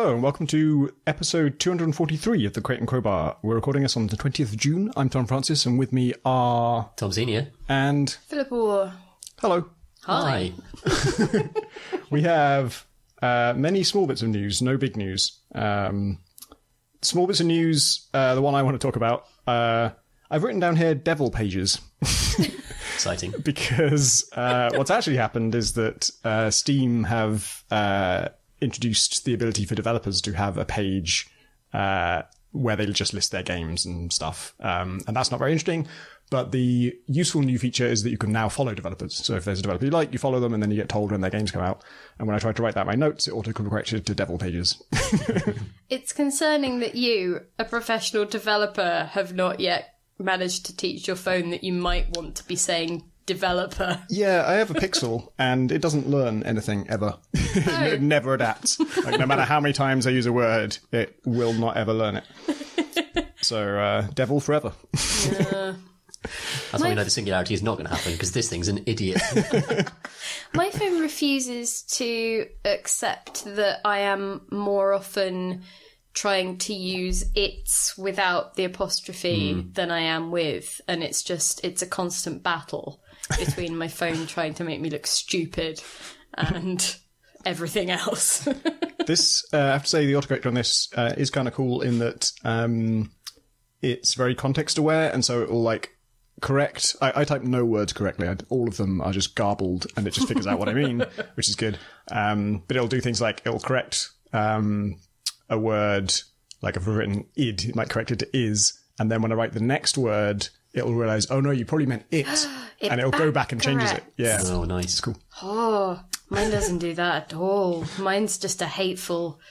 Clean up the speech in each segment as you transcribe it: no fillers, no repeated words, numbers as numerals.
Hello and welcome to episode 243 of the Crate and Crowbar. We're recording this on the 20th of June. I'm Tom Francis and with me are... Tom Senior. And... Philip Orr. Hello. Hi. We have many small bits of news, no big news. Small bits of news, the one I want to talk about. I've written down here devil pages. Exciting. Because what's actually happened is that Steam have introduced the ability for developers to have a page where they'll just list their games and stuff. And that's not very interesting. But the useful new feature is that you can now follow developers. So if there's a developer you like, you follow them, and then you get told when their games come out. And when I tried to write that in my notes, it auto-corrected to devil pages. It's concerning that you, a professional developer, have not yet managed to teach your phone that you might want to be saying developer. Yeah, I have a Pixel, and it doesn't learn anything ever. It never adapts. Like, no matter how many times I use a word, it will not ever learn it. So, devil forever. That's why we know the singularity is not going to happen, because this thing's an idiot. My phone refuses to accept that I am more often trying to use its without the apostrophe than I am with. And it's a constant battle between my phone trying to make me look stupid and everything else. This, I have to say, the autocorrect on this is kind of cool in that it's very context aware, and so it will correct. I type no words correctly. All of them are just garbled, and it just figures out what I mean, which is good. But it'll do things like it'll correct a word, like if I've written id, it might correct it to is, and then when I write the next word, it'll realise, oh no, you probably meant it, and it'll go back and changes it. Yeah. Oh, nice. It's cool. Oh, mine doesn't do that at all. Mine's just a hateful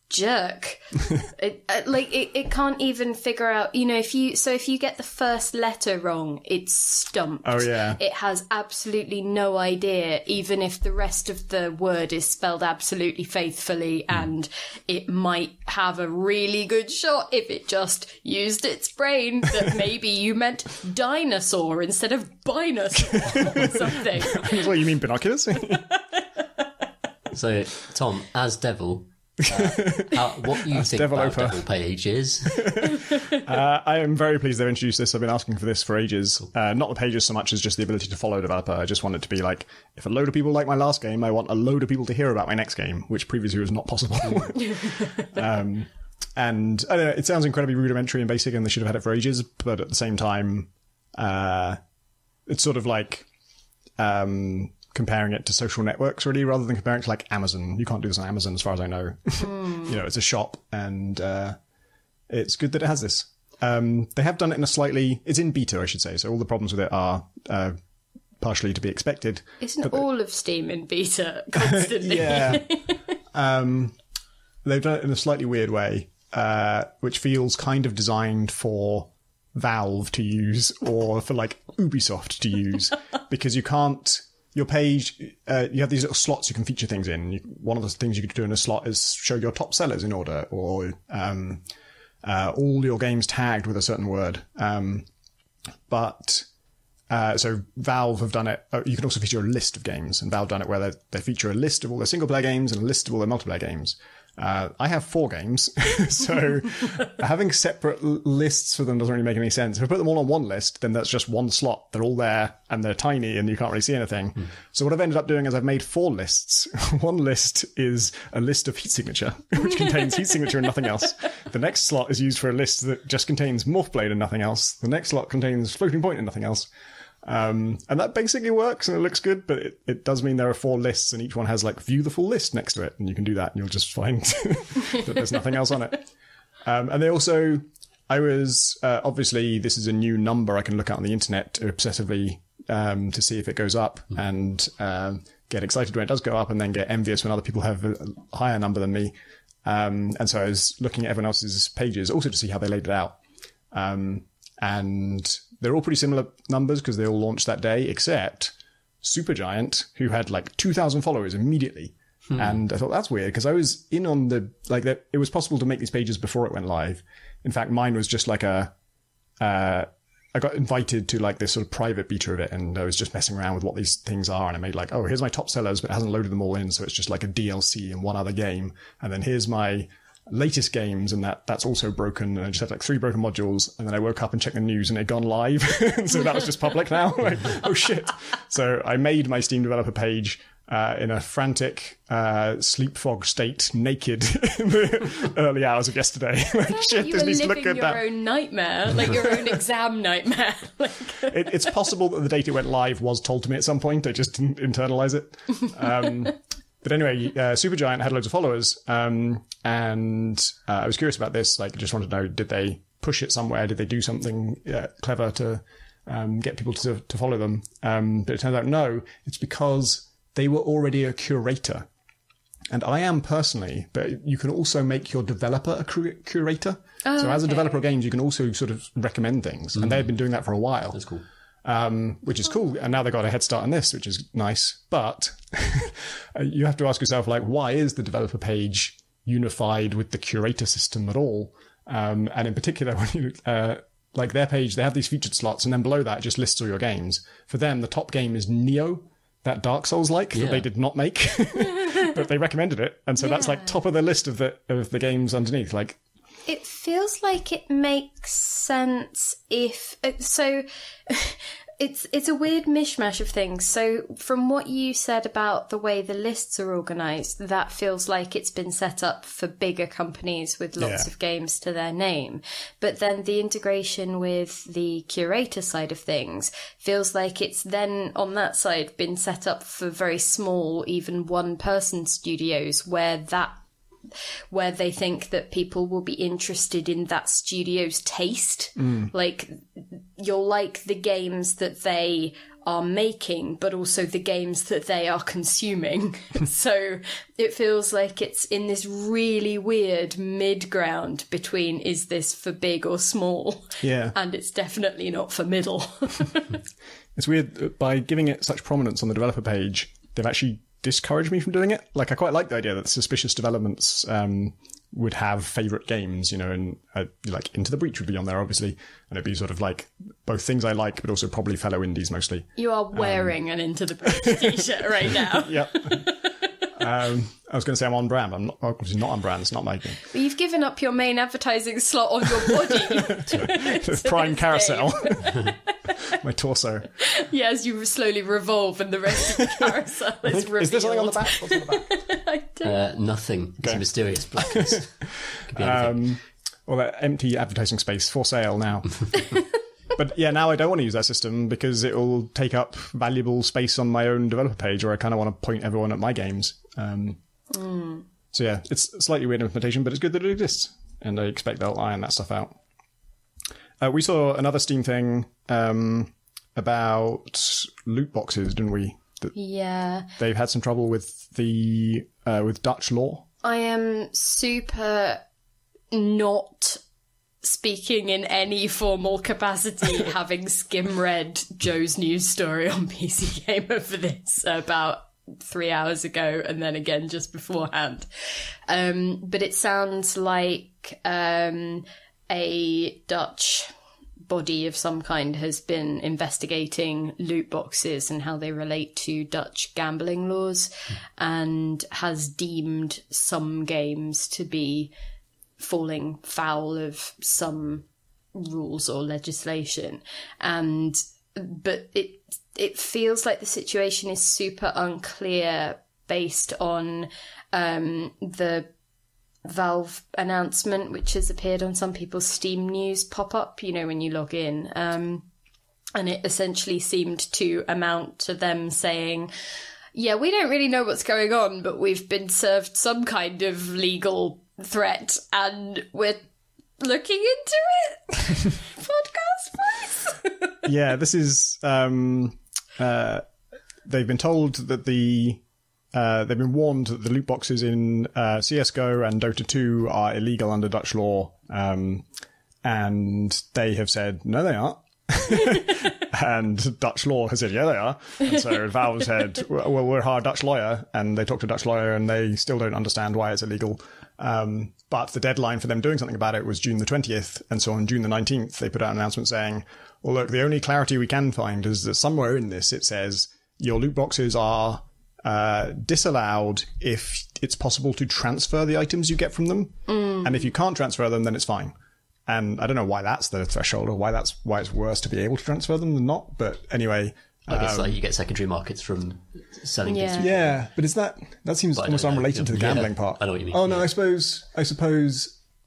jerk. It can't even figure out, if you get the first letter wrong, it's stumped. Oh yeah. It has absolutely no idea, even if the rest of the word is spelled absolutely faithfully, and it might have a really good shot if it just used its brain that maybe you meant dinosaur instead of binosaur or something. What, you mean binoculars? So, Tom, as devil, what you think about devil page is? I am very pleased they've introduced this. I've been asking for this for ages. Not the pages so much as just the ability to follow a developer. I just want it to be like, if a load of people like my last game, I want a load of people to hear about my next game, which previously was not possible. And I don't know, it sounds incredibly rudimentary and basic, and they should have had it for ages, but at the same time, it's sort of like comparing it to social networks, really, rather than comparing it to like Amazon. You can't do this on Amazon as far as I know. It's a shop, and it's good that it has this. They have done it in it's in beta, I should say, so all the problems with it are partially to be expected. Isn't all of Steam in beta constantly? Yeah. They've done it in a slightly weird way, which feels kind of designed for Valve to use, or for like Ubisoft to use, because you can't... Your page, you have these little slots you can feature things in. One of the things you could do in a slot is show your top sellers in order, or all your games tagged with a certain word. So Valve have done it. You can also feature a list of games, and Valve done it where they feature a list of all their single-player games and a list of all their multiplayer games. I have 4 games, so having separate lists for them doesn't really make any sense. If I put them all on one list, then that's just one slot. They're all there, and they're tiny, and you can't really see anything. So what I've ended up doing is I've made 4 lists. One list is a list of heat signature, which contains heat signature and nothing else. The next slot is used for a list that just contains morph blade and nothing else. The next slot contains floating point and nothing else. And that basically works, and it looks good, but it does mean there are 4 lists, and each one has view the full list next to it, and you can do that, and you'll just find that there's nothing else on it. And they also, obviously this is a new number I can look at on the internet obsessively, to see if it goes up, and get excited when it does go up, and then get envious when other people have a higher number than me. And so I was looking at everyone else's pages also to see how they laid it out. And they're all pretty similar numbers because they all launched that day, except Supergiant, who had 2,000 followers immediately. And I thought that's weird because I was in on it was possible to make these pages before it went live. In fact, mine was just I got invited to this sort of private beta of it, and I was just messing around with what these things are, and I made here's my top sellers, but it hasn't loaded them all in, so it's just a DLC and one other game. And then here's my latest games, and that's also broken. And I just had like 3 broken modules, and then I woke up and checked the news, and it had gone live. And so that was just public now. Like, oh shit! So I made my Steam developer page in a frantic sleep fog state, naked in the early hours of yesterday. Like, shit, you this were needs to look living good. your own nightmare, like your own exam nightmare. Like... It's possible that the date it went live was told to me at some point. I just didn't internalize it. But anyway, Supergiant had loads of followers, and I was curious about this. Like, I just wanted to know, did they push it somewhere? Did they do something clever to get people to follow them? But it turns out no. It's because they were already a curator. And I am personally, but you can also make your developer a curator. Oh, so as a developer of games, you can also sort of recommend things. And they've been doing that for a while. That's cool. Which is cool. And now they've got a head start on this, which is nice. But you have to ask yourself, like, why is the developer page unified with the curator system at all? And in particular, when you, like their page, they have these featured slots, and then below that it just lists all your games. For them, the top game is Neo, that Dark Souls-like that they did not make, but they recommended it. And so that's like top of the list of the games underneath. Like, it feels like it makes sense if so. It's a weird mishmash of things. So from what you said about the way the lists are organised, that feels like it's been set up for bigger companies with lots of games to their name. But then the integration with the curator side of things feels like it's then on that side been set up for very small, even one-person studios where they think that people will be interested in that studio's taste. Like, you'll like the games that they are making, but also the games that they are consuming. So it feels like it's in this really weird mid-ground between, is this for big or small? Yeah. And it's definitely not for middle. It's weird, by giving it such prominence on the developer page, they've actually discouraged me from doing it. Like, I quite like the idea that suspicious developments would have favourite games, you know, and like Into the Breach would be on there, obviously, and it'd be sort of like both things I like, but also probably fellow indies mostly. You are wearing an Into the Breach t-shirt right now. Yep. I was going to say I'm on brand. I'm not, obviously not on brand. It's not my game. But you've given up your main advertising slot on your body. The prime carousel. My torso. Yeah, as you slowly revolve and the rest of the carousel is revealed. Is there something on the back? What's on the back? I don't. Nothing. It's a mysterious blackness. Could be anything. Well, that empty advertising space for sale now. But yeah, now I don't want to use that system because it will take up valuable space on my own developer page, where I kind of want to point everyone at my games. So yeah, it's a slightly weird implementation, but it's good that it exists, and I expect they'll iron that stuff out. We saw another Steam thing about loot boxes, didn't we? Yeah. They've had some trouble with the with Dutch law. I am super not speaking in any formal capacity, having skim-read Joe's news story on PC Gamer for this about 3 hours ago, and then again just beforehand. But it sounds like a Dutch body of some kind has been investigating loot boxes and how they relate to Dutch gambling laws, and has deemed some games to be falling foul of some rules or legislation. But it feels like the situation is super unclear based on the Valve announcement, which has appeared on some people's Steam news pop-up, you know, when you log in. And it essentially seemed to amount to them saying, yeah, we don't really know what's going on, but we've been served some kind of legal threat and we're looking into it. Podcast voice. Yeah, this is they've been told that they've been warned that the loot boxes in CSGO and Dota 2 are illegal under Dutch law, and they have said no, they aren't. And Dutch law has said, yeah, they are. And so Valve said, well, we're our Dutch lawyer, and they talked to a Dutch lawyer and they still don't understand why it's illegal. But the deadline for them doing something about it was June the 20th. And so on June the 19th, they put out an announcement saying, well, look, the only clarity we can find is that somewhere in this, it says your loot boxes are disallowed if it's possible to transfer the items you get from them. And if you can't transfer them, then it's fine. And I don't know why that's the threshold or why it's worse to be able to transfer them than not. But anyway, I guess you get secondary markets from selling things. Yeah, but that seems almost unrelated to the gambling part. I know what you mean. Oh no, I suppose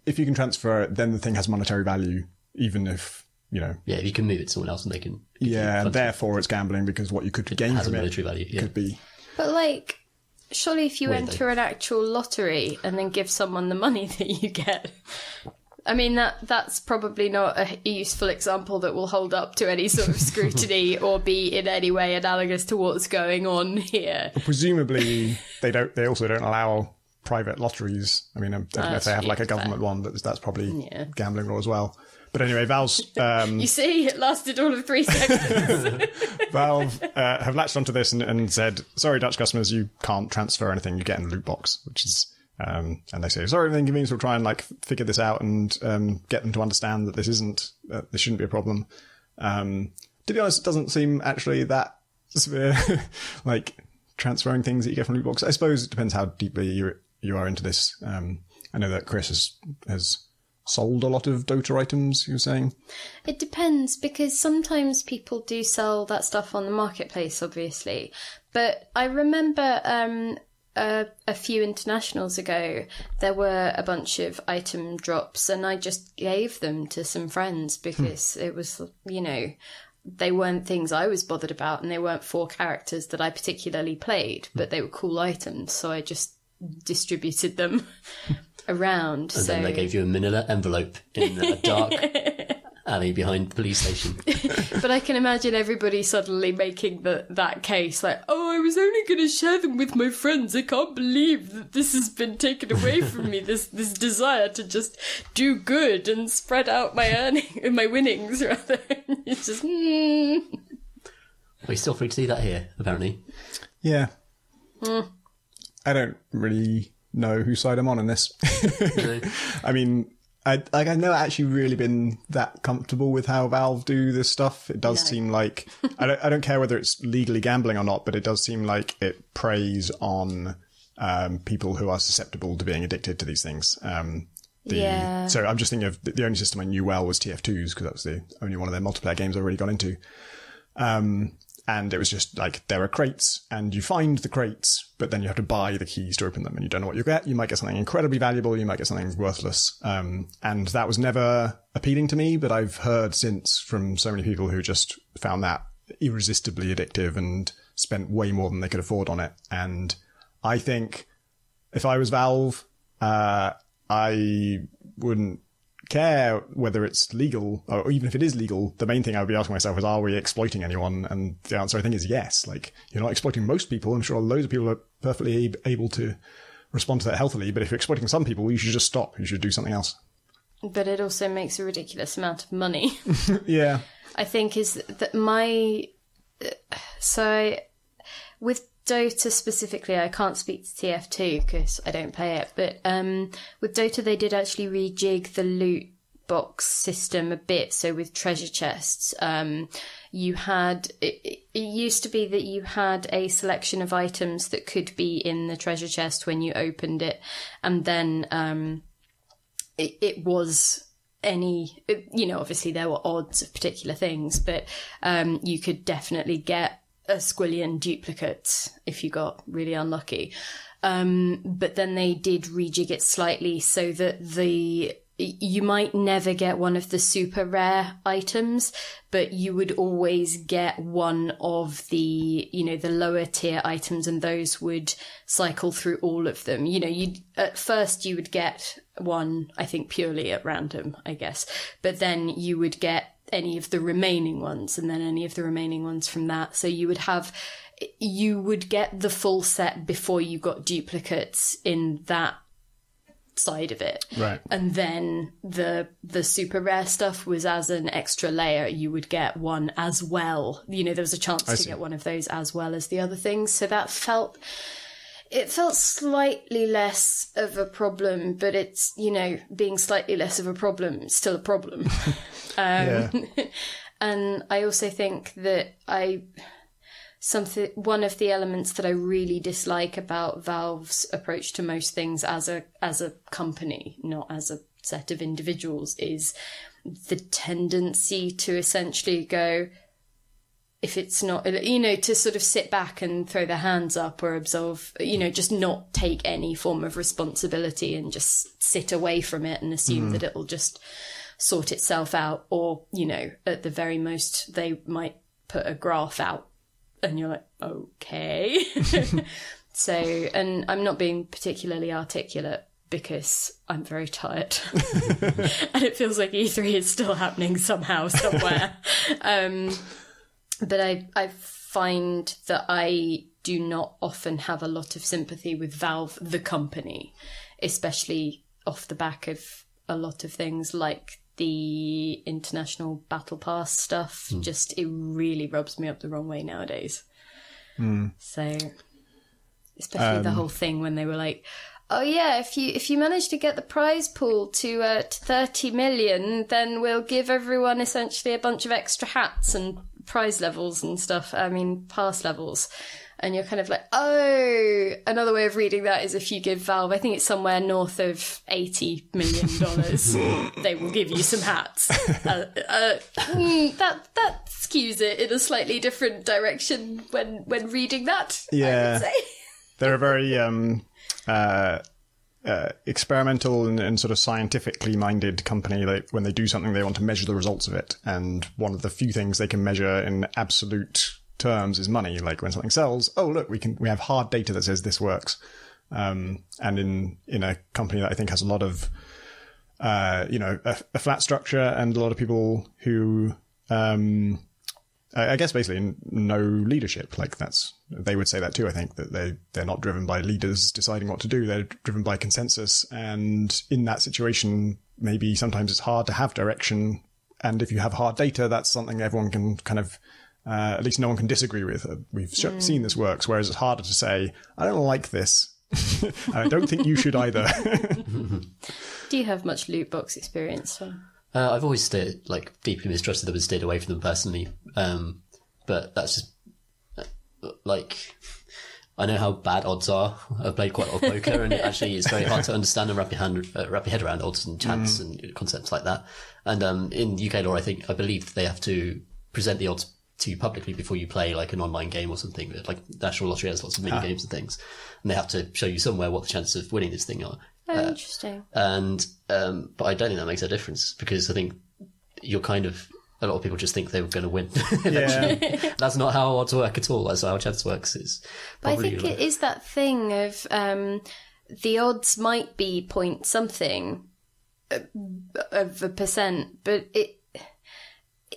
if you can transfer it, then the thing has monetary value, even if Yeah, if you can move it to someone else and they can. And therefore it's gambling because what you could gain from it could be. But like, surely if you enter an actual lottery and then give someone the money that you get. I mean, that's probably not a useful example that will hold up to any sort of scrutiny or be in any way analogous to what's going on here. Well, presumably, they also don't allow private lotteries. I mean, I don't know if they have like a government one, but that's probably gambling law as well. But anyway, Valve's... you see, it lasted all of 3 seconds. Valve have latched onto this and said, sorry, Dutch customers, you can't transfer anything you get in the loot box, which is... and they say, sorry for the inconvenience, we'll try and like figure this out and get them to understand that this shouldn't be a problem. To be honest, it doesn't seem actually that severe, like transferring things that you get from loot box. I suppose it depends how deeply you are into this. I know that Chris has sold a lot of Dota items, you were saying? It depends, because sometimes people do sell that stuff on the marketplace, obviously. But I remember a few internationals ago, there were a bunch of item drops, and I just gave them to some friends because it was, they weren't things I was bothered about, and they weren't for characters that I particularly played, but they were cool items, so I just distributed them around. And then they gave you a manila envelope in a dark alley behind the police station. But I can imagine everybody suddenly making that case, like, oh, I was only going to share them with my friends. I can't believe that this has been taken away from me, this desire to just do good and spread out my winnings, rather. It's just, Well, you're still free to do that here, apparently. Yeah. I don't really know whose side I'm on in this. I mean, I've never actually really been that comfortable with how Valve do this stuff. It does seem like I don't care whether it's legally gambling or not, but it does seem like it preys on people who are susceptible to being addicted to these things. So I'm just thinking of the only system I knew well was TF2s, because that was the only one of their multiplayer games I really got into. And it was just like, there are crates, and you find the crates, but then you have to buy the keys to open them, and you don't know what you get. You might get something incredibly valuable, you might get something worthless. And that was never appealing to me, but I've heard since from so many people who just found that irresistibly addictive and spent way more than they could afford on it. And I think if I was Valve, I wouldn't care whether it's legal, or even if it is legal. The main thing I would be asking myself is, are we exploiting anyone? And the answer, I think, is yes. Like, you're not exploiting most people. I'm sure loads of people are perfectly able to respond to that healthily, but if you're exploiting some people, you should just stop. You should do something else. But it also makes a ridiculous amount of money. Yeah. I think is that with Dota specifically, I can't speak to TF2 because I don't play it, but with Dota they did actually rejig the loot box system a bit. So with treasure chests, you had it used to be that you had a selection of items that could be in the treasure chest when you opened it, and then it was obviously there were odds of particular things, but you could definitely get a squillion duplicates if you got really unlucky. But then they did rejig it slightly so that you might never get one of the super rare items, but you would always get one of the lower tier items, and those would cycle through all of them. At first you would get one, I think, purely at random, I guess, but then you would get any of the remaining ones, and then any of the remaining ones from that. So you would get the full set before you got duplicates in that side of it. Right. And then the super rare stuff was as an extra layer. You would get one as well. There was a chance to get one of those as well as the other things. So that felt slightly less of a problem, but it's, being slightly less of a problem, it's still a problem. Yeah. And I also think that one of the elements that I really dislike about Valve's approach to most things as a company, not as a set of individuals, is the tendency to essentially go, if it's not, to sort of sit back and throw their hands up or absolve, just not take any form of responsibility and just sit away from it and assume that it'll just sort itself out. Or, at the very most, they might put a graph out and you're like, okay. So, and I'm not being particularly articulate because I'm very tired and it feels like E3 is still happening somehow, somewhere. But I find that I do not often have a lot of sympathy with Valve, the company, especially off the back of a lot of things like the International Battle Pass stuff. It really rubs me up the wrong way nowadays. So, especially the whole thing when they were like, oh yeah, if you manage to get the prize pool to 30 million, then we'll give everyone essentially a bunch of extra hats and prize levels and stuff. I mean, pass levels. And you're kind of like, oh, another way of reading that is if you give Valve, I think it's somewhere north of $80 million, they will give you some hats. That skews it in a slightly different direction when reading that, I would say. They're a very experimental and sort of scientifically minded company. Like, when they do something, they want to measure the results of it. And one of the few things they can measure in absolute terms is money. Like, when something sells, oh look, we have hard data that says this works. And in a company that I think has a lot of a flat structure and a lot of people who I guess basically no leadership. Like, they would say that too. I think that they're not driven by leaders deciding what to do. They're driven by consensus. And in that situation, maybe sometimes it's hard to have direction. And if you have hard data, that's something everyone can kind of, at least no one can disagree with. We've seen this works, whereas it's harder to say, I don't like this. I don't think you should either. Do you have much loot box experience, Tom? I've always deeply mistrusted them and stayed away from them personally. But that's just I know how bad odds are. I've played quite a lot of poker, and it's very hard to understand and wrap your head around odds and chance and concepts like that. And in UK law, I believe they have to present the odds to you publicly before you play like an online game or something. Like National Lottery has lots of mini games and things, and they have to show you somewhere what the chances of winning this thing are. Oh, interesting. And but I don't think that makes a difference, because I think you're a lot of people just think they were going to win. Yeah. That's not how odds work at all. That's how chance works. But I think it is that thing of the odds might be point something of a percent, but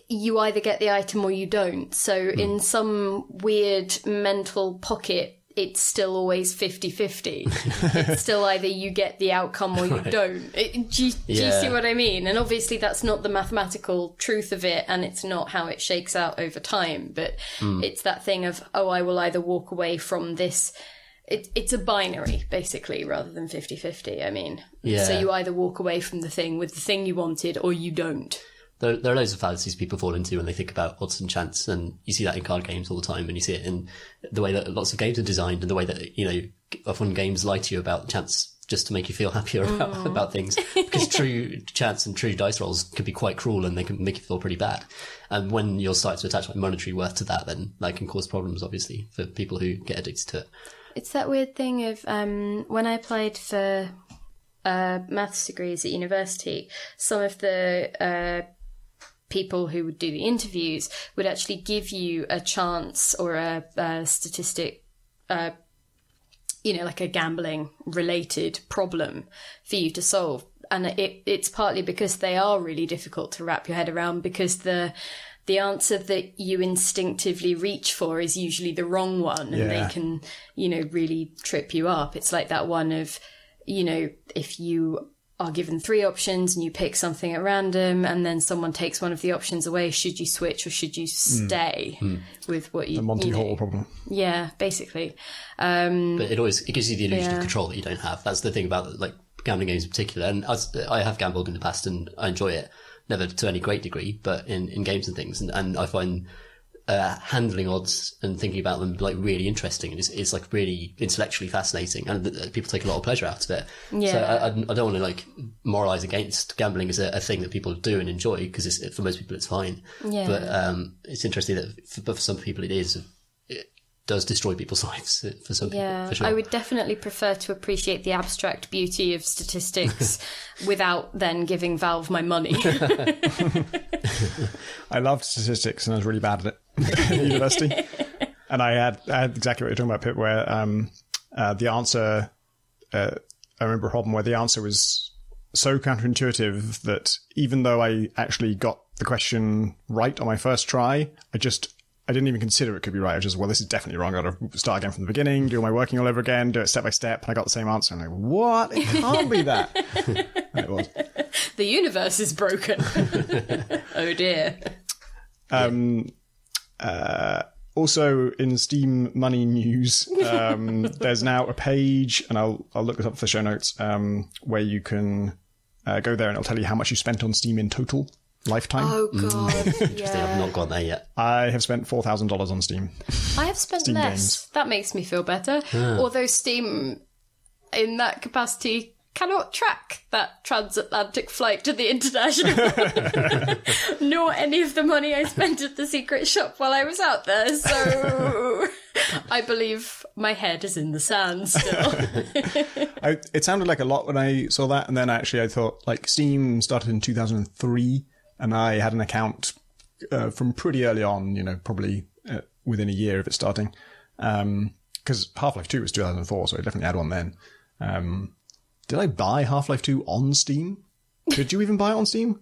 you either get the item or you don't. So in some weird mental pocket, it's still always 50-50. It's still either you get the outcome or you don't. Do you see what I mean? And obviously that's not the mathematical truth of it, and it's not how it shakes out over time. But it's that thing of, I will either walk away from this. It's a binary, basically, rather than 50-50, I mean. Yeah. So you either walk away from the thing with the thing you wanted, or you don't. There are loads of fallacies people fall into when they think about odds and chance, and you see that in card games all the time, and you see it in the way that lots of games are designed, and the way that, often games lie to you about chance just to make you feel happier about things. Because true chance and true dice rolls can be quite cruel, and they can make you feel pretty bad. And when you're starting to attach like monetary worth to that, then that can cause problems, obviously, for people who get addicted to it. It's that weird thing of when I applied for maths degrees at university, some of the people who would do the interviews would actually give you a chance or a statistic, like a gambling related problem for you to solve. And it's partly because they are really difficult to wrap your head around, because the answer that you instinctively reach for is usually the wrong one, and they can, really trip you up. It's like that one of, if you are given 3 options and you pick something at random, and then someone takes one of the options away, should you switch or should you stay with what you... The Monty Hall problem. Yeah, basically. But it gives you the illusion of control that you don't have. That's the thing about like gambling games in particular. And I have gambled in the past and I enjoy it. Never to any great degree, but in games and things. And I find handling odds and thinking about them like really interesting, and it's like really intellectually fascinating, and people take a lot of pleasure out of it. Yeah. So I don't want to like moralize against gambling as a thing that people do and enjoy, because for most people it's fine. Yeah. But it's interesting that for some people it does destroy people's lives. For some people, for sure. I would definitely prefer to appreciate the abstract beauty of statistics without then giving Valve my money. I loved statistics and I was really bad at it at university. And I had exactly what you're talking about, Pip, where the answer, I remember a problem where the answer was so counterintuitive that even though I actually got the question right on my first try, I didn't even consider it could be right. I was just, well, this is definitely wrong. I've got to start again from the beginning, do all my working all over again, do it step by step. And I got the same answer. I'm like, what? It can't be that. And it was. The universe is broken. Oh dear. Also in Steam money news, there's now a page, and I'll look this up for the show notes, where you can go there and it'll tell you how much you spent on Steam in total. Lifetime. Oh god. Interesting. I've not got there yet. I have spent $4,000 on Steam. I have spent Steam less. games. That makes me feel better. Although Steam, in that capacity, cannot track that transatlantic flight to the international, nor any of the money I spent at the secret shop while I was out there. So I believe my head is in the sand still. It sounded like a lot when I saw that, and then actually I thought, like, Steam started in 2003, and I had an account from pretty early on, probably within a year of it starting, because Half-Life 2 was 2004, so I definitely had one then. Did I buy Half-Life 2 on Steam? Did you even buy it on Steam?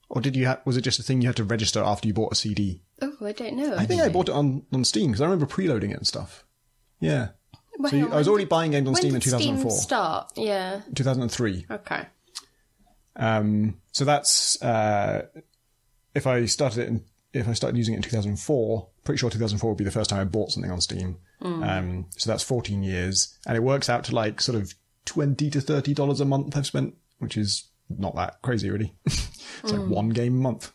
Or was it just a thing you had to register after you bought a CD? Oh, I don't know. I think I bought it on Steam, because I remember preloading it and stuff. Yeah. Well, So I was already buying games on Steam in 2004. When did Steam start? Yeah. 2003. Okay. So that's if I started using it in 2004, pretty sure 2004 would be the first time I bought something on Steam. So that's 14 years, and it works out to like sort of $20 to $30 a month I've spent, which is not that crazy really. It's like one game a month.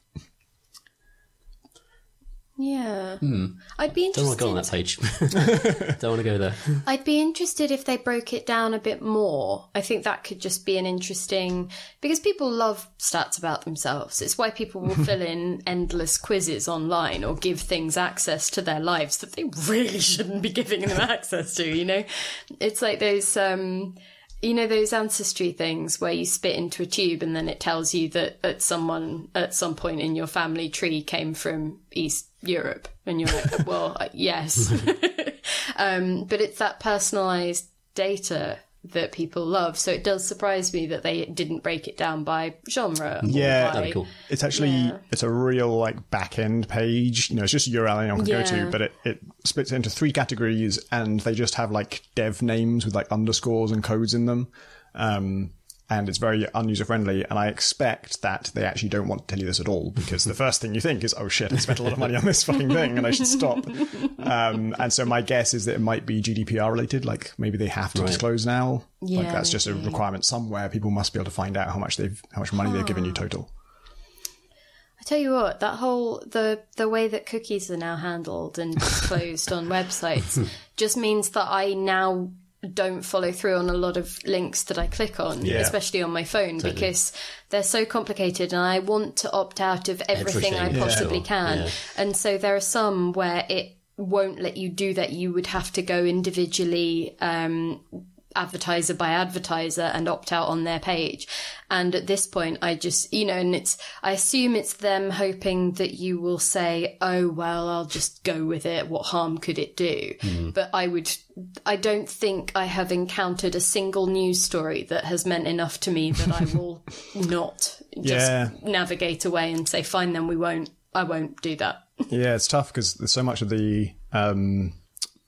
Yeah. I'd be interested. Don't want to go on that page. Don't want to go there. I'd be interested if they broke it down a bit more. I think that could just be an interesting, because people love stats about themselves. It's why people will fill in endless quizzes online or give things access to their lives that they really shouldn't be giving them access to, It's like those, those ancestry things where you spit into a tube and then it tells you that someone at some point in your family tree came from East Europe, and you're like, well, yes. But it's that personalised data that people love. So it does surprise me that they didn't break it down by genre. Yeah, that'd be cool. It's actually, it's a real like back-end page. It's just a URL anyone can go to, but it splits it into 3 categories, and they just have like dev names with like underscores and codes in them. And it's very unuser-friendly, and I expect that they actually don't want to tell you this at all, because the first thing you think is, oh shit, I spent a lot of money on this fucking thing and I should stop. And so my guess is that it might be GDPR related, like maybe they have to disclose now. Yeah, like that's just a requirement somewhere. People must be able to find out how much money they've given you total. I tell you what, that whole, the way that cookies are now handled and disclosed on websites just means that I now don't follow through on a lot of links that I click on, especially on my phone, because they're so complicated and I want to opt out of everything I possibly can. Yeah. And so there are some where it won't let you do that. You would have to go individually, advertiser by advertiser, and opt out on their page. And at this point I just, and I assume it's them hoping that you will say, oh well, I'll just go with it, what harm could it do? But I don't think I have encountered a single news story that has meant enough to me that I will not just navigate away and say, fine, then I won't do that. Yeah, it's tough because there's so much of the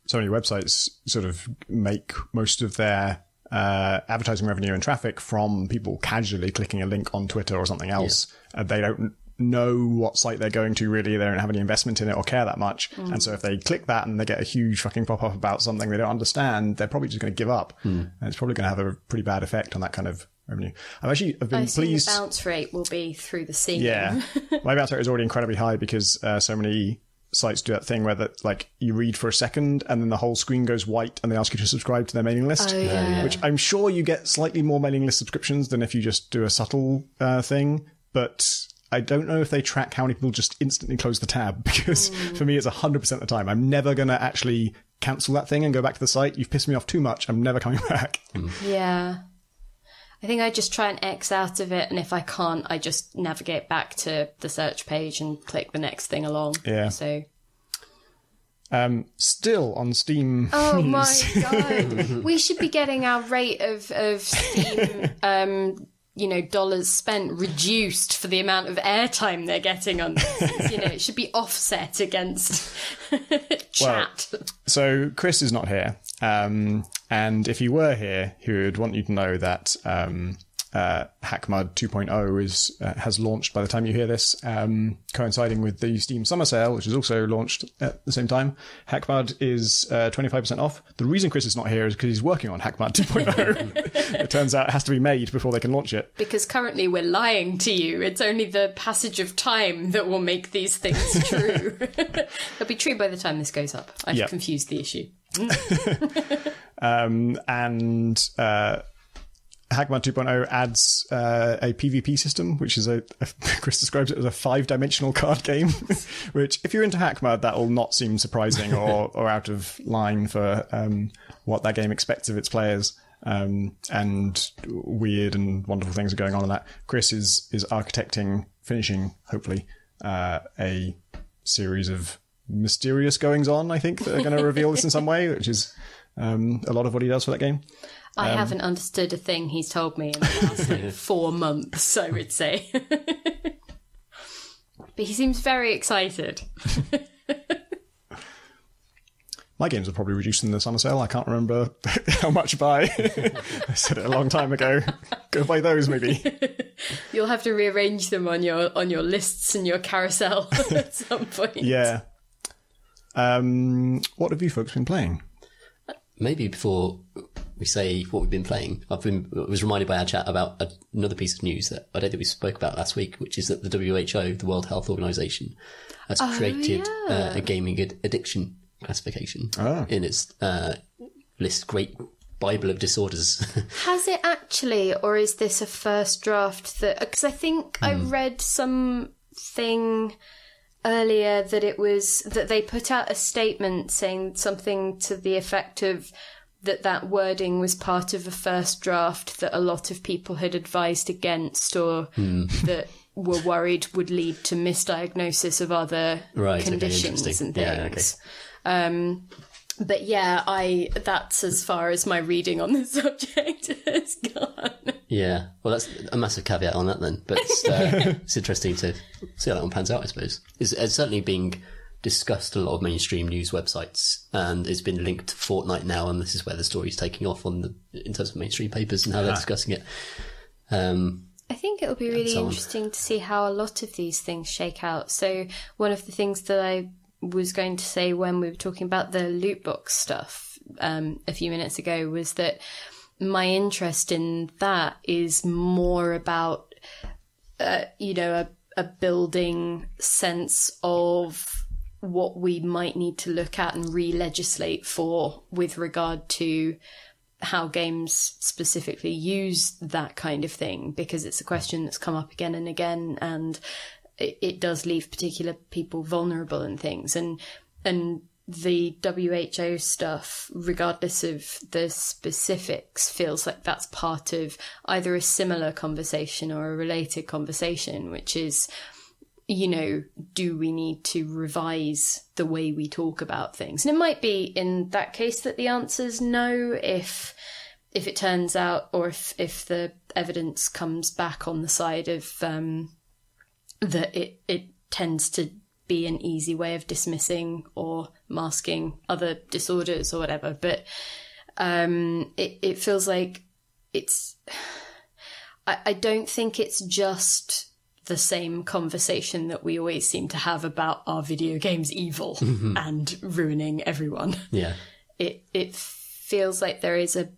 so many websites sort of make most of their advertising revenue and traffic from people casually clicking a link on Twitter or something else. They don't know what site they're going to really. They don't have any investment in it or care that much. And so if they click that and they get a huge fucking pop-up about something they don't understand, they're probably just going to give up. And it's probably going to have a pretty bad effect on that kind of revenue. I've been pleased. The bounce rate will be through the ceiling. Yeah. My bounce rate is already incredibly high because so many sites do that thing where that like you read for a second and then the whole screen goes white and they ask you to subscribe to their mailing list, which I'm sure you get slightly more mailing list subscriptions than if you just do a subtle thing. But I don't know if they track how many people just instantly close the tab, because for me it's 100% of the time. I'm never going to actually cancel that thing and go back to the site. You've pissed me off too much. I'm never coming back. Yeah. I think I just try and X out of it, and if I can't, I just navigate back to the search page and click the next thing along. Yeah. So. Still on Steam. Oh news. my god! We should be getting our rate of Steam, dollars spent reduced for the amount of airtime they're getting on this. It should be offset against chat. Well, so Chris is not here. And if he were here, he would want you to know that Hackmud 2.0 has launched by the time you hear this, coinciding with the Steam Summer Sale, which is also launched at the same time. Hackmud is 25% off. The reason Chris is not here is because he's working on Hackmud 2.0. It turns out it has to be made before they can launch it. Because currently we're lying to you. It's only the passage of time that will make these things true. They'll be true by the time this goes up. I've confused the issue. Hackmud 2.0 adds a PvP system, which is Chris describes it as a 5-dimensional card game, which if you're into Hackmud, that will not seem surprising or out of line for what that game expects of its players. And weird and wonderful things are going on in that. Chris is finishing, hopefully, a series of mysterious goings on, I think, that are going to reveal this in some way, which is a lot of what he does for that game. I haven't understood a thing he's told me in the last 4 months, I would say. But he seems very excited. My games are probably reduced in the summer sale. I can't remember how much by. I said it a long time ago. Go buy those, maybe. You'll have to rearrange them on your lists and your carousel at some point. Yeah. What have you folks been playing? Maybe before we say what we've been playing, I was reminded by our chat about another piece of news that I don't think we spoke about last week, which is that the WHO, the World Health Organization, has created a gaming addiction classification in its list, Great Bible of Disorders. Has it actually, or is this a first draft? Because I think I read something earlier that they put out a statement saying something to the effect of that wording was part of a first draft that a lot of people had advised against, or that were worried would lead to misdiagnosis of other conditions and things. But yeah, that's as far as my reading on the subject has gone. Yeah, well, that's a massive caveat on that then. But it's interesting to see how that one pans out, I suppose. It's certainly being discussed a lot of mainstream news websites, and it's been linked to Fortnite now, and this is where the story's taking off in terms of mainstream papers and how they're discussing it. I think it'll be really interesting to see how a lot of these things shake out. So one of the things that I was going to say when we were talking about the loot box stuff a few minutes ago was that my interest in that is more about, a building sense of what we might need to look at and re-legislate for with regard to how games specifically use that kind of thing, because it's a question that's come up again and again, and it does leave particular people vulnerable and things. And the WHO stuff, regardless of the specifics, feels like that's part of either a similar conversation or a related conversation, which is, do we need to revise the way we talk about things? And it might be in that case that the answer's no, if it turns out, or if the evidence comes back on the side of that it tends to be an easy way of dismissing or masking other disorders or whatever. But it feels like it's... I don't think it's just the same conversation that we always seem to have about are video games evil and ruining everyone. Yeah. It feels like there is a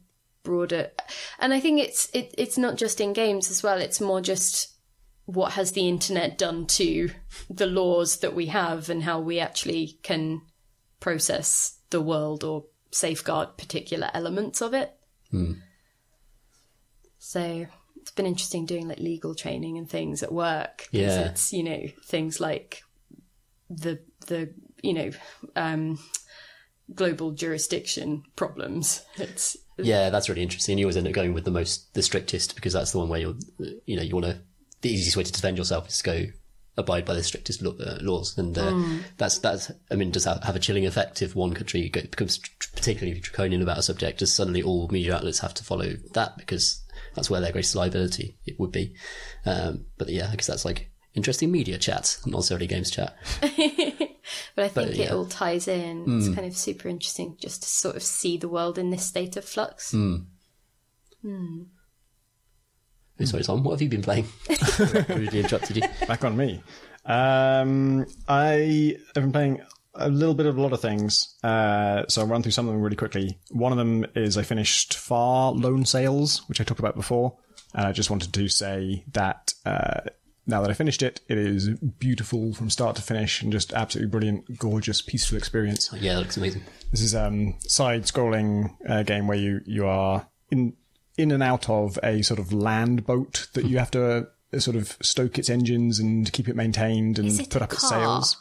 broader... And I think it's not just in games as well. It's more just what has the internet done to the laws that we have and how we actually can process the world or safeguard particular elements of it. So it's been interesting doing like legal training and things at work. Yeah. It's, you know, things like the you know, global jurisdiction problems. Yeah, that's really interesting. You always end up going with the strictest, because that's the one where the easiest way to defend yourself is to go abide by the strictest laws. And that's I mean, does that have a chilling effect if one country becomes particularly draconian about a subject? Does suddenly all media outlets have to follow that because that's where their greatest liability it would be? But yeah, I guess that's like interesting media chat, not necessarily games chat. But I think it all ties in. It's kind of super interesting just to sort of see the world in this state of flux. Sorry, Tom, what have you been playing? Rudely interrupted you. Back on me. I have been playing a little bit of a lot of things. So I'll run through some of them really quickly. One of them is I finished Far Lone Sails, which I talked about before. And I just wanted to say that now that I finished it, it is beautiful from start to finish and just absolutely brilliant, gorgeous, peaceful experience. Yeah, that looks amazing. This is side-scrolling game where you are in and out of a sort of land boat that you have to sort of stoke its engines and keep it maintained and put up its sails.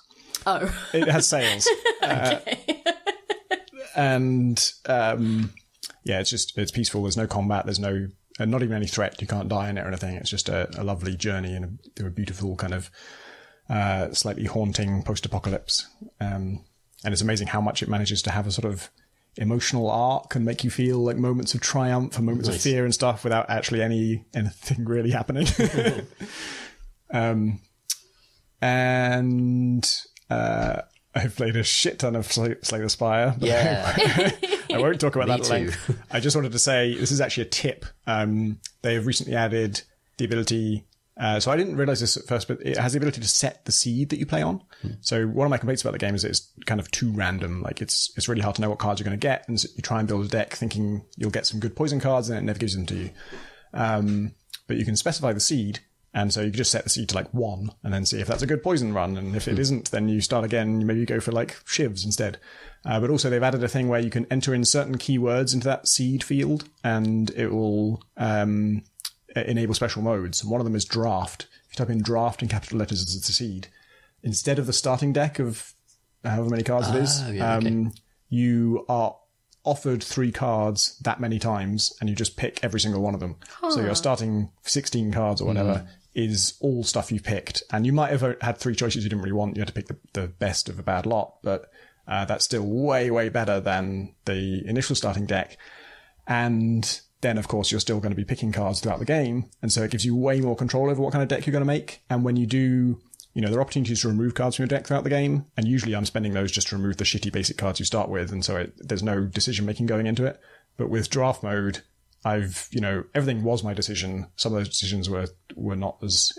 Oh. It has sails. Okay. And it's peaceful. There's no combat. There's no, not even any threat. You can't die in it or anything. It's just a lovely journey and a beautiful kind of slightly haunting post-apocalypse. And it's amazing how much it manages to have a sort of emotional arc and make you feel like moments of triumph and moments of fear and stuff without actually anything really happening. I've played a shit ton of Slay the Spire. Yeah. I won't talk about that at too. length. I just wanted to say this is actually a tip. They have recently added the ability. So I didn't realize this at first, but it has the ability to set the seed that you play on. So one of my complaints about the game is it's kind of too random. Like it's really hard to know what cards you're going to get. And so you try and build a deck thinking you'll get some good poison cards and it never gives them to you. But you can specify the seed. And so you can just set the seed to like 1 and then see if that's a good poison run. And if it isn't, then you start again. You maybe go for like shivs instead. But also they've added a thing where you can enter in certain keywords into that seed field and it will enable special modes. And one of them is draft. If you type in draft in capital letters as a seed, instead of the starting deck of however many cards it is, you are offered 3 cards that many times and you just pick every single one of them. So your starting 16 cards or whatever is all stuff you've picked. And you might have had 3 choices you didn't really want. You had to pick the best of a bad lot, but that's still way, way better than the initial starting deck. And then, of course, you're still going to be picking cards throughout the game. And so it gives you way more control over what kind of deck you're going to make. And when you do, there are opportunities to remove cards from your deck throughout the game. And usually I'm spending those just to remove the shitty basic cards you start with. And so there's no decision making going into it. But with draft mode, everything was my decision. Some of those decisions were not as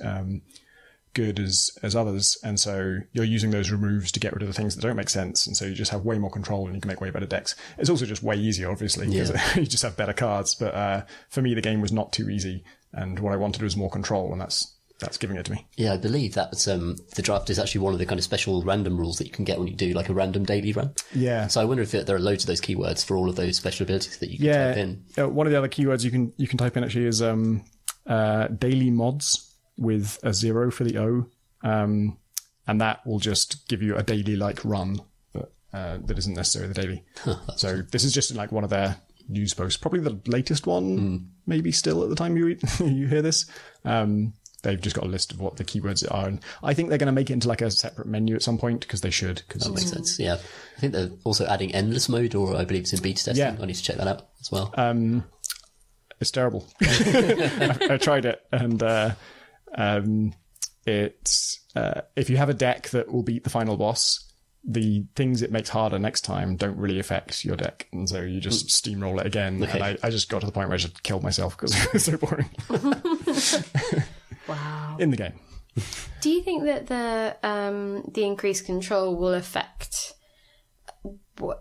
good as others. And so you're using those removes to get rid of the things that don't make sense. And so you just have way more control and you can make way better decks. It's also just way easier, obviously, because you just have better cards. But for me, the game was not too easy. And what I wanted was more control. And that's giving it to me. Yeah, I believe that was, the draft is actually one of the kind of special random rules that you can get when you do like a random daily run. Yeah. So I wonder if there are loads of those keywords for all of those special abilities that you can type in. One of the other keywords you can type in actually is daily mods with a 0 for the O. And that will just give you a daily like run, but that isn't necessarily the daily. So this is just like one of their news posts, probably the latest one, maybe still at the time you hear this. They've just got a list of what the keywords are. And I think they're going to make it into like a separate menu at some point because they should. That makes sense, yeah. I think they're also adding endless mode, or I believe it's in beta testing. I need to check that out as well. It's terrible. I tried it and if you have a deck that will beat the final boss, the things it makes harder next time don't really affect your deck, and so you just steamroll it again. Okay. And I just got to the point where I just killed myself because it was so boring. Wow. In the game. Do you think that the increased control will affect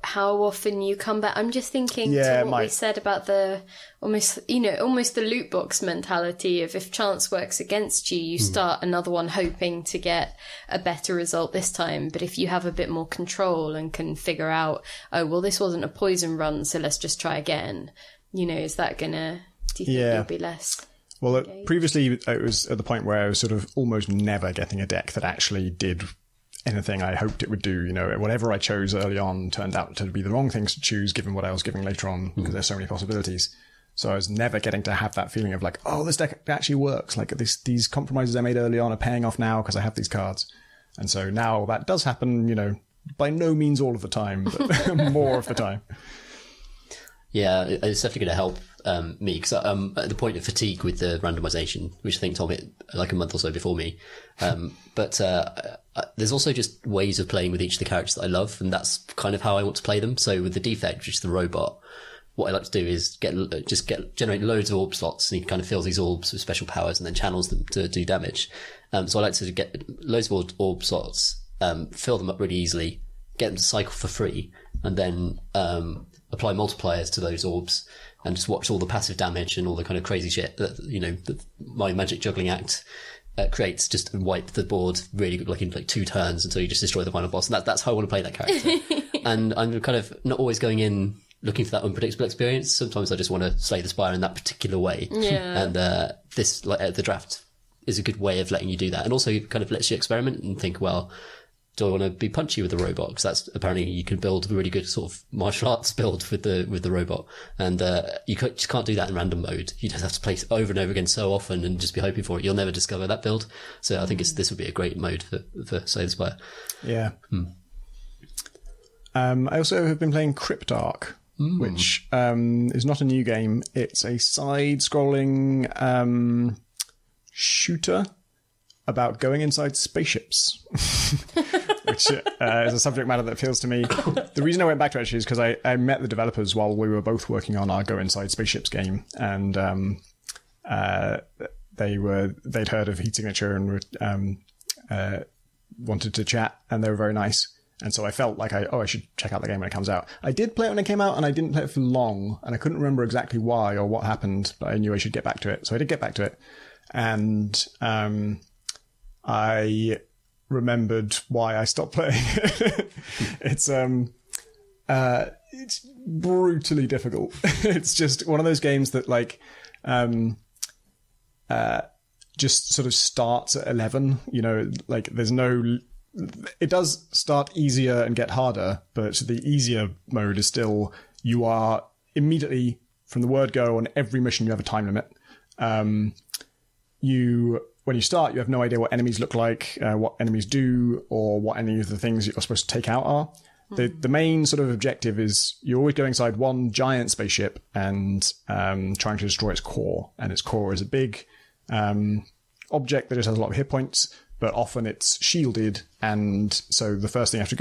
how often you come back. I'm just thinking Yeah, to what we said about the almost the loot box mentality of if chance works against you, you start another one hoping to get a better result this time. But if you have a bit more control and can figure out, oh, well, this wasn't a poison run, so let's just try again. Is that do you think you'll be less... Well, previously it was at the point where I was sort of almost never getting a deck that actually did anything I hoped it would do. Whatever I chose early on turned out to be the wrong things to choose given what I was giving later on, because there's so many possibilities. So I was never getting to have that feeling of like, oh, this deck actually works. Like these compromises I made early on are paying off now because I have these cards. And so now that does happen, by no means all of the time, but more of the time. Yeah, it's definitely going to help me, because I'm at the point of fatigue with the randomization, which I think Tom hit like a month or so before me. But there's also just ways of playing with each of the characters that I love, and that's kind of how I want to play them. So with the defect, which is the robot, what I like to do is generate loads of orb slots, and he kind of fills these orbs with special powers and then channels them to do damage. So I like to get loads of orb slots, fill them up really easily, get them to cycle for free, and then apply multipliers to those orbs and just watch all the passive damage and all the kind of crazy shit that, that my magic juggling act creates, just wipe the board really like in like 2 turns until you just destroy the final boss. And that's how I want to play that character. And I'm kind of not always going in looking for that unpredictable experience. Sometimes I just want to slay the Spire in that particular way. Yeah. And this, the draft is a good way of letting you do that. And also it kind of lets you experiment and think, well, do I want to be punchy with the robot? Because that's apparently you can build a really good sort of martial arts build with the robot, and you just can't do that in random mode. You just have to play it over and over again so often and just be hoping for it. You'll never discover that build. So I think this would be a great mode for Slay the Spire. Yeah. I also have been playing Cryptark, which is not a new game. It's a side-scrolling shooter about going inside spaceships, which is a subject matter that appeals to me. The reason I went back to it actually is because I met the developers while we were both working on our Go Inside Spaceships game, and they'd heard of Heat Signature and wanted to chat, and they were very nice. And so I felt like I should check out the game when it comes out. I did play it when it came out, and I didn't play it for long, and I couldn't remember exactly why or what happened, but I knew I should get back to it. So I did get back to it, and I remembered why I stopped playing it. It's brutally difficult. It's just one of those games that just sort of starts at 11. There's no... It does start easier and get harder, but the easier mode is still, you are immediately, from the word go, on every mission you have a time limit. When you start, you have no idea what enemies look like, what enemies do, or what any of the things you're supposed to take out are. The main sort of objective is you always go inside one giant spaceship and trying to destroy its core. And its core is a big object that just has a lot of hit points, but often it's shielded. And so the first thing you have to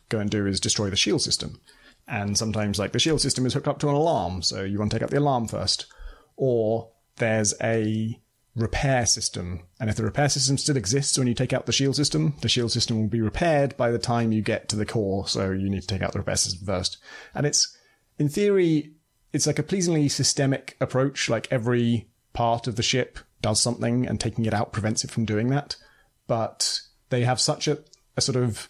go and do is destroy the shield system. And sometimes the shield system is hooked up to an alarm, so you want to take out the alarm first. Or there's a repair system, and if the repair system still exists when you take out the shield system will be repaired by the time you get to the core, so you need to take out the repair system first. And in theory, it's like a pleasingly systemic approach, like every part of the ship does something and taking it out prevents it from doing that. But they have such a sort of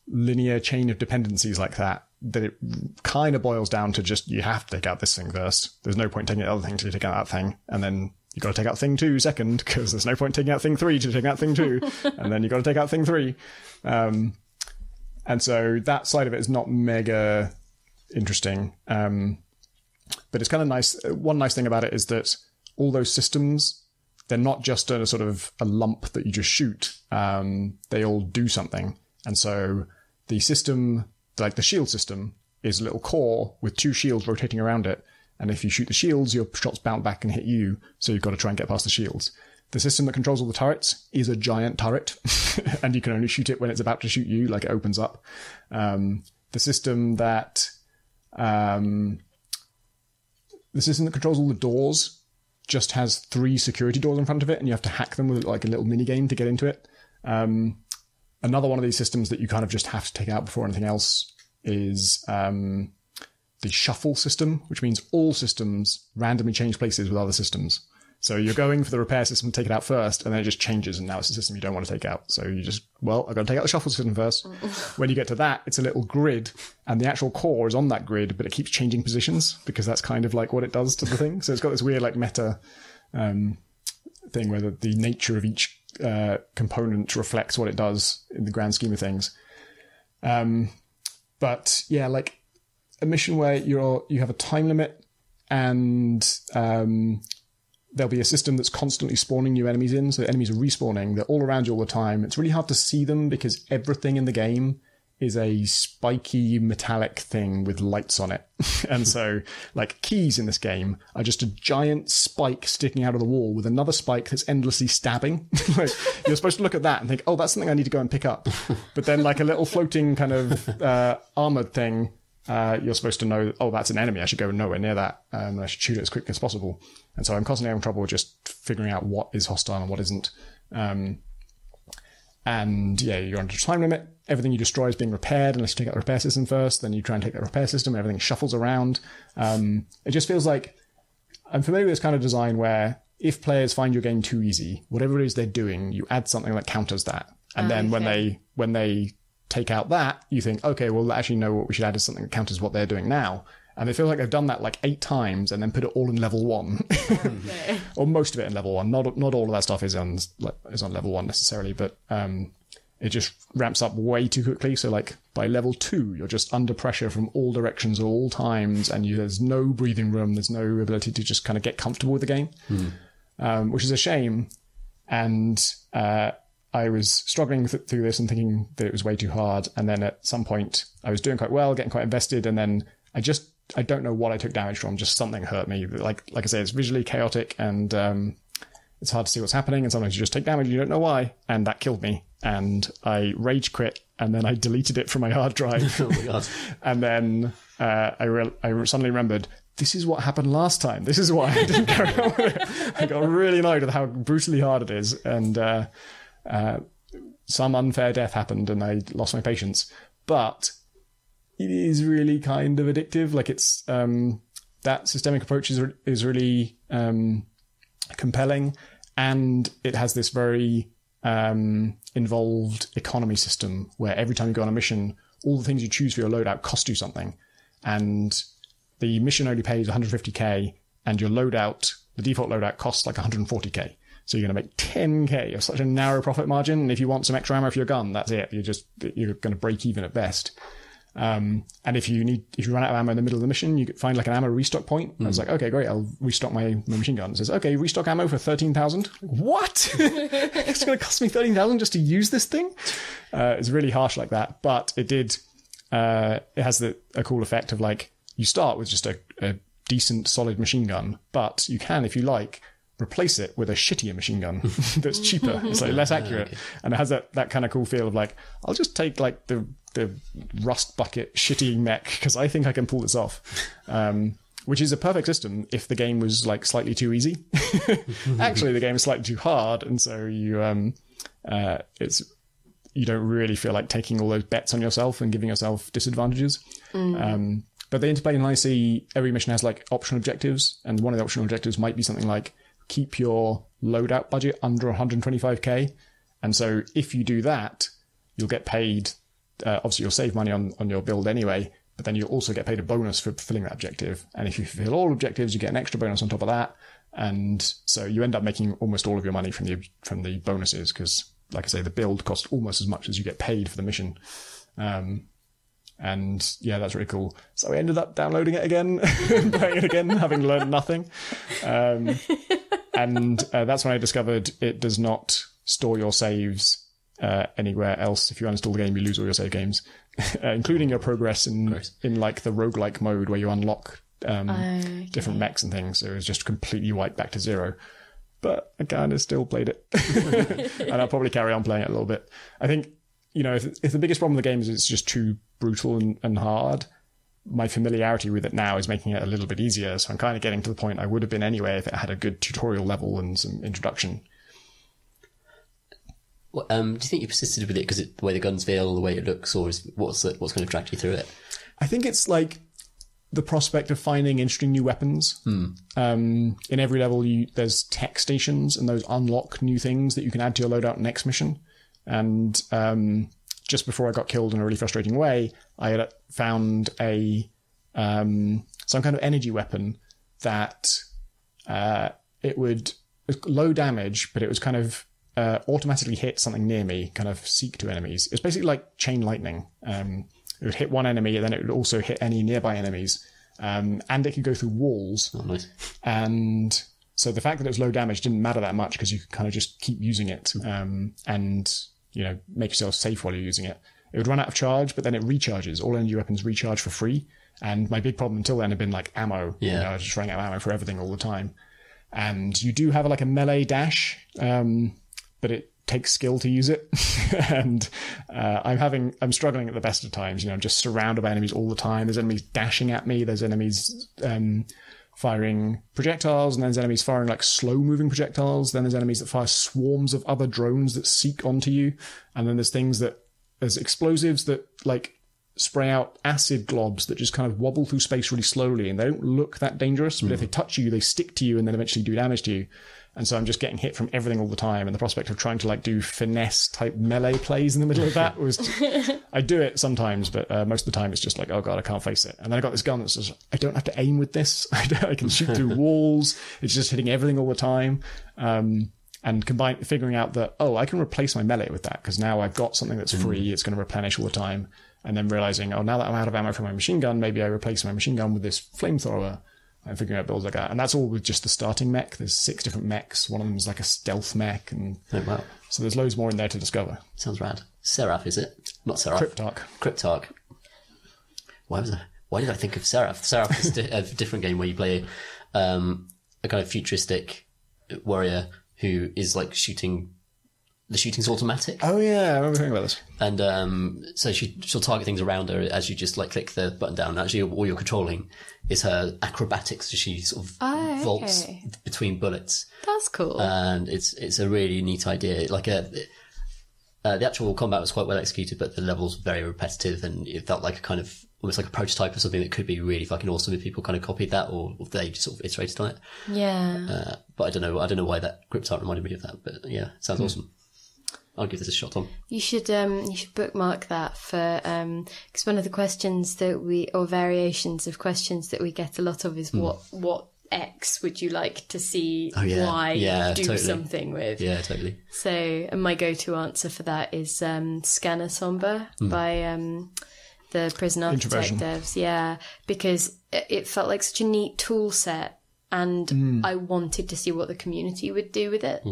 linear chain of dependencies like that it kind of boils down to just, you have to take out this thing first. There's no point taking out the other thing till you take out that thing, and then you got to take out thing 2 second, because there's no point taking out thing 3 to take out thing 2, and then you got to take out thing 3. And so that side of it is not mega interesting. But it's kind of nice. One nice thing about it is that all those systems, they're not just a sort of a lump that you just shoot. They all do something. And so the system, like the shield system, is a little core with 2 shields rotating around it. And if you shoot the shields, your shots bounce back and hit you. So you've got to try and get past the shields. The system that controls all the turrets is a giant turret. And you can only shoot it when it's about to shoot you, like it opens up. The system that controls all the doors just has 3 security doors in front of it, and you have to hack them with like a little mini game to get into it. Another one of these systems that you kind of just have to take out before anything else is the shuffle system, which means all systems randomly change places with other systems. So you're going for the repair system to take it out first, and then it just changes, and now it's a system you don't want to take out. So you just, well, I've got to take out the shuffle system first. When you get to that, it's a little grid, and the actual core is on that grid, but it keeps changing positions, because that's kind of like what it does to the thing. So it's got this weird like meta thing where the nature of each component reflects what it does in the grand scheme of things. But yeah, like a mission where you have a time limit, and there'll be a system that's constantly spawning new enemies in. So enemies are respawning. They're all around you all the time. It's really hard to see them because everything in the game is a spiky metallic thing with lights on it. And so like keys in this game are just a giant spike sticking out of the wall with another spike that's endlessly stabbing. Like, you're supposed to look at that and think, oh, that's something I need to go and pick up. But then like a little floating kind of armored thing, you're supposed to know, oh, that's an enemy. I should go nowhere near that. I should shoot it as quick as possible. And so I'm constantly having trouble just figuring out what is hostile and what isn't. And yeah, you're under a time limit. Everything you destroy is being repaired unless you take out the repair system first. Then you try and take that repair system. Everything shuffles around. It just feels like I'm familiar with this kind of design where if players find your game too easy, whatever it is they're doing, you add something that counters that. And then when they take out that, you think, okay, well, actually, no, what we should add is something that counters what they're doing now. And they feel like they've done that like 8 times and then put it all in level 1. Okay. Or most of it in level 1. Not all of that stuff is on level 1 necessarily, but it just ramps up way too quickly. So like by level 2, you're just under pressure from all directions at all times, and there's no breathing room. There's no ability to just kind of get comfortable with the game, which is a shame. And I was struggling through this and thinking that it was way too hard. And then at some point I was doing quite well, getting quite invested. And then I don't know what I took damage from. Just something hurt me. Like I say, it's visually chaotic, and it's hard to see what's happening. And sometimes you just take damage, you don't know why. And that killed me. And I rage quit, and then I deleted it from my hard drive. Oh my God. And then I suddenly remembered, this is what happened last time. This is why I didn't carry on with it. I got really annoyed with how brutally hard it is. And some unfair death happened, and I lost my patience. But it is really kind of addictive. Like it's that systemic approach is really compelling, and it has this very involved economy system where every time you go on a mission, all the things you choose for your loadout cost you something, and the mission only pays 150k, and your loadout, the default loadout, costs like 140k. So you're going to make 10k of such a narrow profit margin. And if you want some extra ammo for your gun, that's it. You're going to break even at best. And if you run out of ammo in the middle of the mission, you find like an ammo restock point. I was like, okay, great, I'll restock my machine gun. It says, okay, restock ammo for 13,000. What? It's going to cost me 13,000 just to use this thing? It's really harsh like that. But it has a cool effect of like, you start with just a decent, solid machine gun, but you can, if you like, replace it with a shittier machine gun that's cheaper. It's like less accurate. Okay. And it has that kind of cool feel of like, I'll just take like the rust bucket shitty mech because I think I can pull this off. Which is a perfect system if the game was like slightly too easy. Actually, the game is slightly too hard, and so you don't really feel like taking all those bets on yourself and giving yourself disadvantages. But they interplay nicely. Every mission has like optional objectives, and one of the optional objectives might be something like keep your loadout budget under 125k. And so if you do that, you'll get paid. Obviously, you'll save money on your build anyway, but then you'll also get paid a bonus for fulfilling that objective. And if you fulfill all objectives, you get an extra bonus on top of that. And so you end up making almost all of your money from the bonuses, because, like I say, the build costs almost as much as you get paid for the mission. And yeah, that's really cool. So I ended up downloading it again, playing it again, having learned nothing. And that's when I discovered it does not store your saves anywhere else. If you uninstall the game, you lose all your save games, including your progress in like the roguelike mode where you unlock different mechs and things. So it was just completely wiped back to zero. But I kind of still played it. And I'll probably carry on playing it a little bit. I think, if the biggest problem with the game is it's just too brutal and hard, my familiarity with it now is making it a little bit easier. So I'm kind of getting to the point I would have been anyway if it had a good tutorial level and some introduction. Do you think you persisted with it because the way the guns feel, the way it looks, or what's kind of dragged you through it? I think it's like the prospect of finding interesting new weapons. In every level, there's tech stations, and those unlock new things that you can add to your loadout next mission. And just before I got killed in a really frustrating way, I had found some kind of energy weapon that it was low damage, but it was kind of automatically hit something near me, kind of seek to enemies. It's basically like chain lightning. It would hit one enemy, and then it would also hit any nearby enemies. And it could go through walls. Oh, nice. And so the fact that it was low damage didn't matter that much because you could kind of just keep using it and, make yourself safe while you're using it. It would run out of charge, but then it recharges. All energy weapons recharge for free. And my big problem until then had been like ammo. Yeah. I was just running out of ammo for everything all the time. And you do have like a melee dash, but it takes skill to use it. And I'm struggling at the best of times. I'm just surrounded by enemies all the time. There's enemies dashing at me. There's enemies firing projectiles, and then there's enemies firing like slow moving projectiles. Then there's enemies that fire swarms of other drones that seek onto you. And then there's explosives that like spray out acid globs that just kind of wobble through space really slowly, and they don't look that dangerous, but if they touch you, they stick to you and then eventually do damage to you. And so I'm just getting hit from everything all the time, and the prospect of trying to like do finesse type melee plays in the middle of that was I do it sometimes, but most of the time it's just like, oh god, I can't face it. And then I got this gun that says I don't have to aim with this. I can shoot through walls. It's just hitting everything all the time. And figuring out that, I can replace my melee with that because now I've got something that's free. It's going to replenish all the time. And then realizing, now that I'm out of ammo for my machine gun, maybe I replace my machine gun with this flamethrower, and figuring out builds like that. And that's all with just the starting mech. There's 6 different mechs. One of them is like a stealth mech. And wow. So there's loads more in there to discover. Sounds rad. Seraph, is it? Not Seraph. Cryptark. Why did I think of Seraph? Seraph is a different game where you play a kind of futuristic warrior who is like shooting. The shooting's automatic. Oh yeah, I remember hearing about this. And so she'll target things around her as you just like click the button down. Actually, all you're controlling is her acrobatics. So she sort of vaults between bullets. That's cool. And it's a really neat idea. Like the actual combat was quite well executed, but the levels very repetitive, and it felt like a kind of almost like a prototype of something that could be really fucking awesome if people kind of copied that or if they just sort of iterated on it. Yeah. But I don't know why that Cryptark reminded me of that. But yeah, sounds awesome. I'll give this a shot, Tom. You should bookmark that for because one of the questions that or variations of questions that we get a lot of is what X would you like to see Y do totally. Something with? Yeah, totally. So, and my go-to answer for that is Scanner Somber by the Prison Architect devs. Yeah, because it felt like such a neat tool set, and I wanted to see what the community would do with it.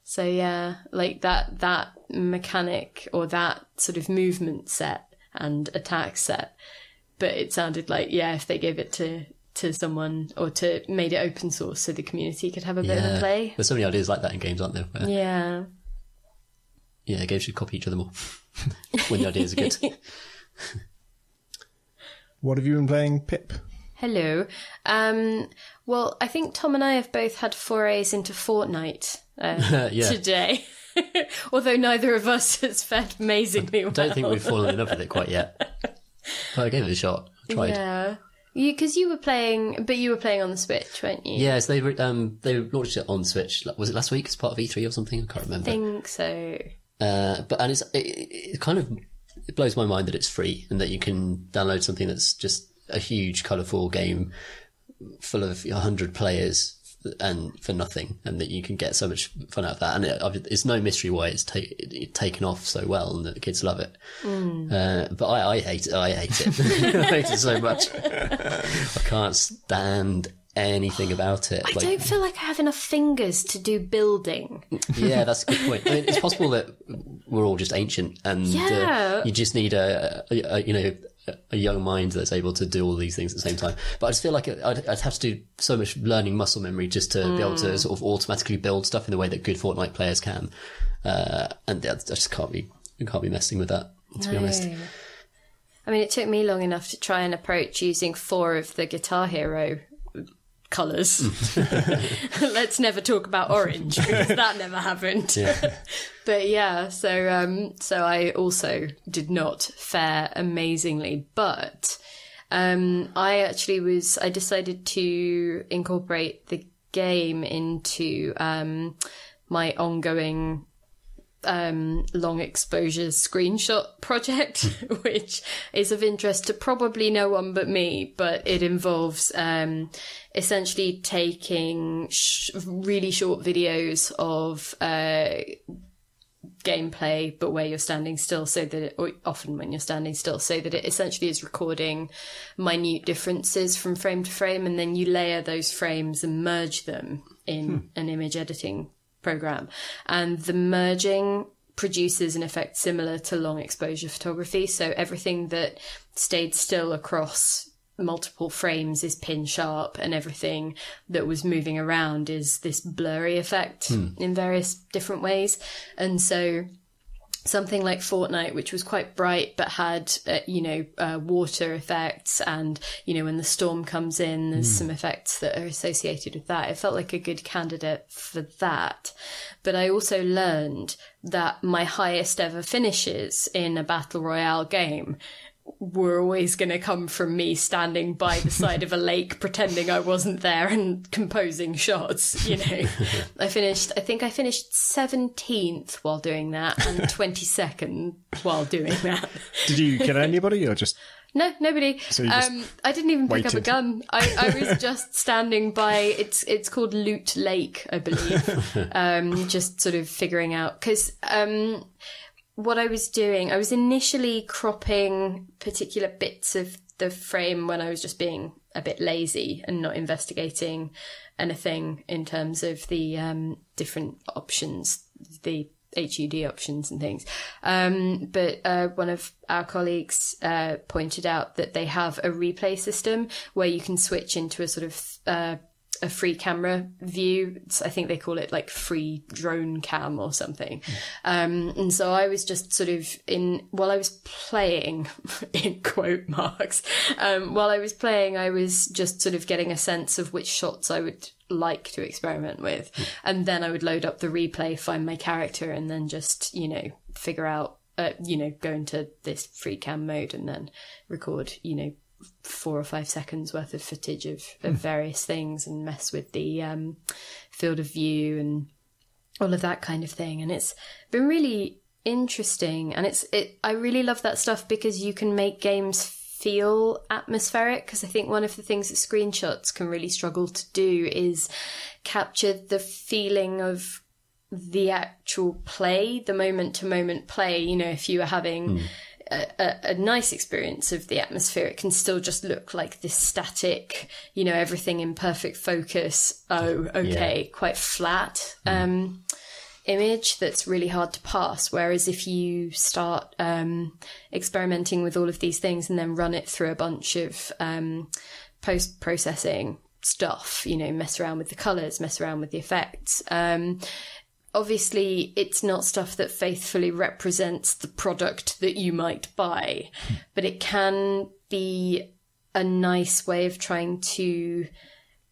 So yeah, like that mechanic or that sort of movement set and attack set. But it sounded like, if they gave it to someone or made it open source so the community could have a bit of a play. There's so many ideas like that in games, aren't there? Yeah, games should copy each other more when the ideas are good. What have you been playing, Pip? Hello. Well, I think Tom and I have both had forays into Fortnite today. Although neither of us has fared amazingly well. I don't think we've fallen in love with it quite yet. But I gave it a shot. I tried. Yeah. Because you were playing on the Switch, weren't you? Yeah, so they launched it on Switch. Was it last week as part of E3 or something? I can't remember. I think so. But it kind of it blows my mind that it's free and that you can download something that's just a huge, colourful game full of 100 players and for nothing, and that you can get so much fun out of that. And it's no mystery why it's taken off so well and that the kids love it. But I hate it. I hate it so much. I can't stand anything about it. I don't feel like I have enough fingers to do building. Yeah, that's a good point. I mean, it's possible that we're all just ancient and you just need a young mind that's able to do all these things at the same time. But I just feel like I'd have to do so much learning muscle memory just to be able to sort of automatically build stuff in the way that good Fortnite players can. And I just can't be messing with that, to be honest. I mean, it took me long enough to try and approach using 4 of the Guitar Hero colours. Let's never talk about orange because that never happened. But yeah, so I also did not fare amazingly, but I decided to incorporate the game into my ongoing long exposure screenshot project, which is of interest to probably no one but me, but it involves essentially taking really short videos of gameplay, but where you're standing still, so that or often when you're standing still, so that it essentially is recording minute differences from frame to frame, and then you layer those frames and merge them in an image editing program, and the merging produces an effect similar to long exposure photography. So everything that stayed still across multiple frames is pin sharp, and everything that was moving around is this blurry effect in various different ways. And so something like Fortnite, which was quite bright but had water effects, and when the storm comes in, there's some effects that are associated with that. It felt like a good candidate for that. But I also learned that my highest ever finishes in a battle royale game were always going to come from me standing by the side of a lake pretending I wasn't there and composing shots. I think I finished 17th while doing that and 22nd while doing that. Did you kill anybody or just... No, nobody. So you just I didn't even pick up a waited? gun. I was just standing by. It's called Loot Lake, I believe. Just sort of figuring out, because what I was doing, I was initially cropping particular bits of the frame when I was just being a bit lazy and not investigating anything in terms of the different options, the HUD options and things. But one of our colleagues pointed out that they have a replay system where you can switch into a sort of a free camera view. I think they call it like free drone cam or something. And so I was just sort of while I was playing, in quote marks, while I was playing, I was just sort of getting a sense of which shots I would like to experiment with. And then I would load up the replay, find my character, and then just, figure out, go into this free cam mode and then record, 4 or 5 seconds worth of footage of various things and mess with the field of view and all of that kind of thing. And it's been really interesting, and I really love that stuff because you can make games feel atmospheric, because I think one of the things that screenshots can really struggle to do is capture the feeling of the actual play, the moment to moment play. If you were having a nice experience of the atmosphere, it can still just look like this static, everything in perfect focus. Quite flat image that's really hard to pass. Whereas if you start experimenting with all of these things and then run it through a bunch of post-processing stuff, mess around with the colours, mess around with the effects, obviously, it's not stuff that faithfully represents the product that you might buy, but it can be a nice way of trying to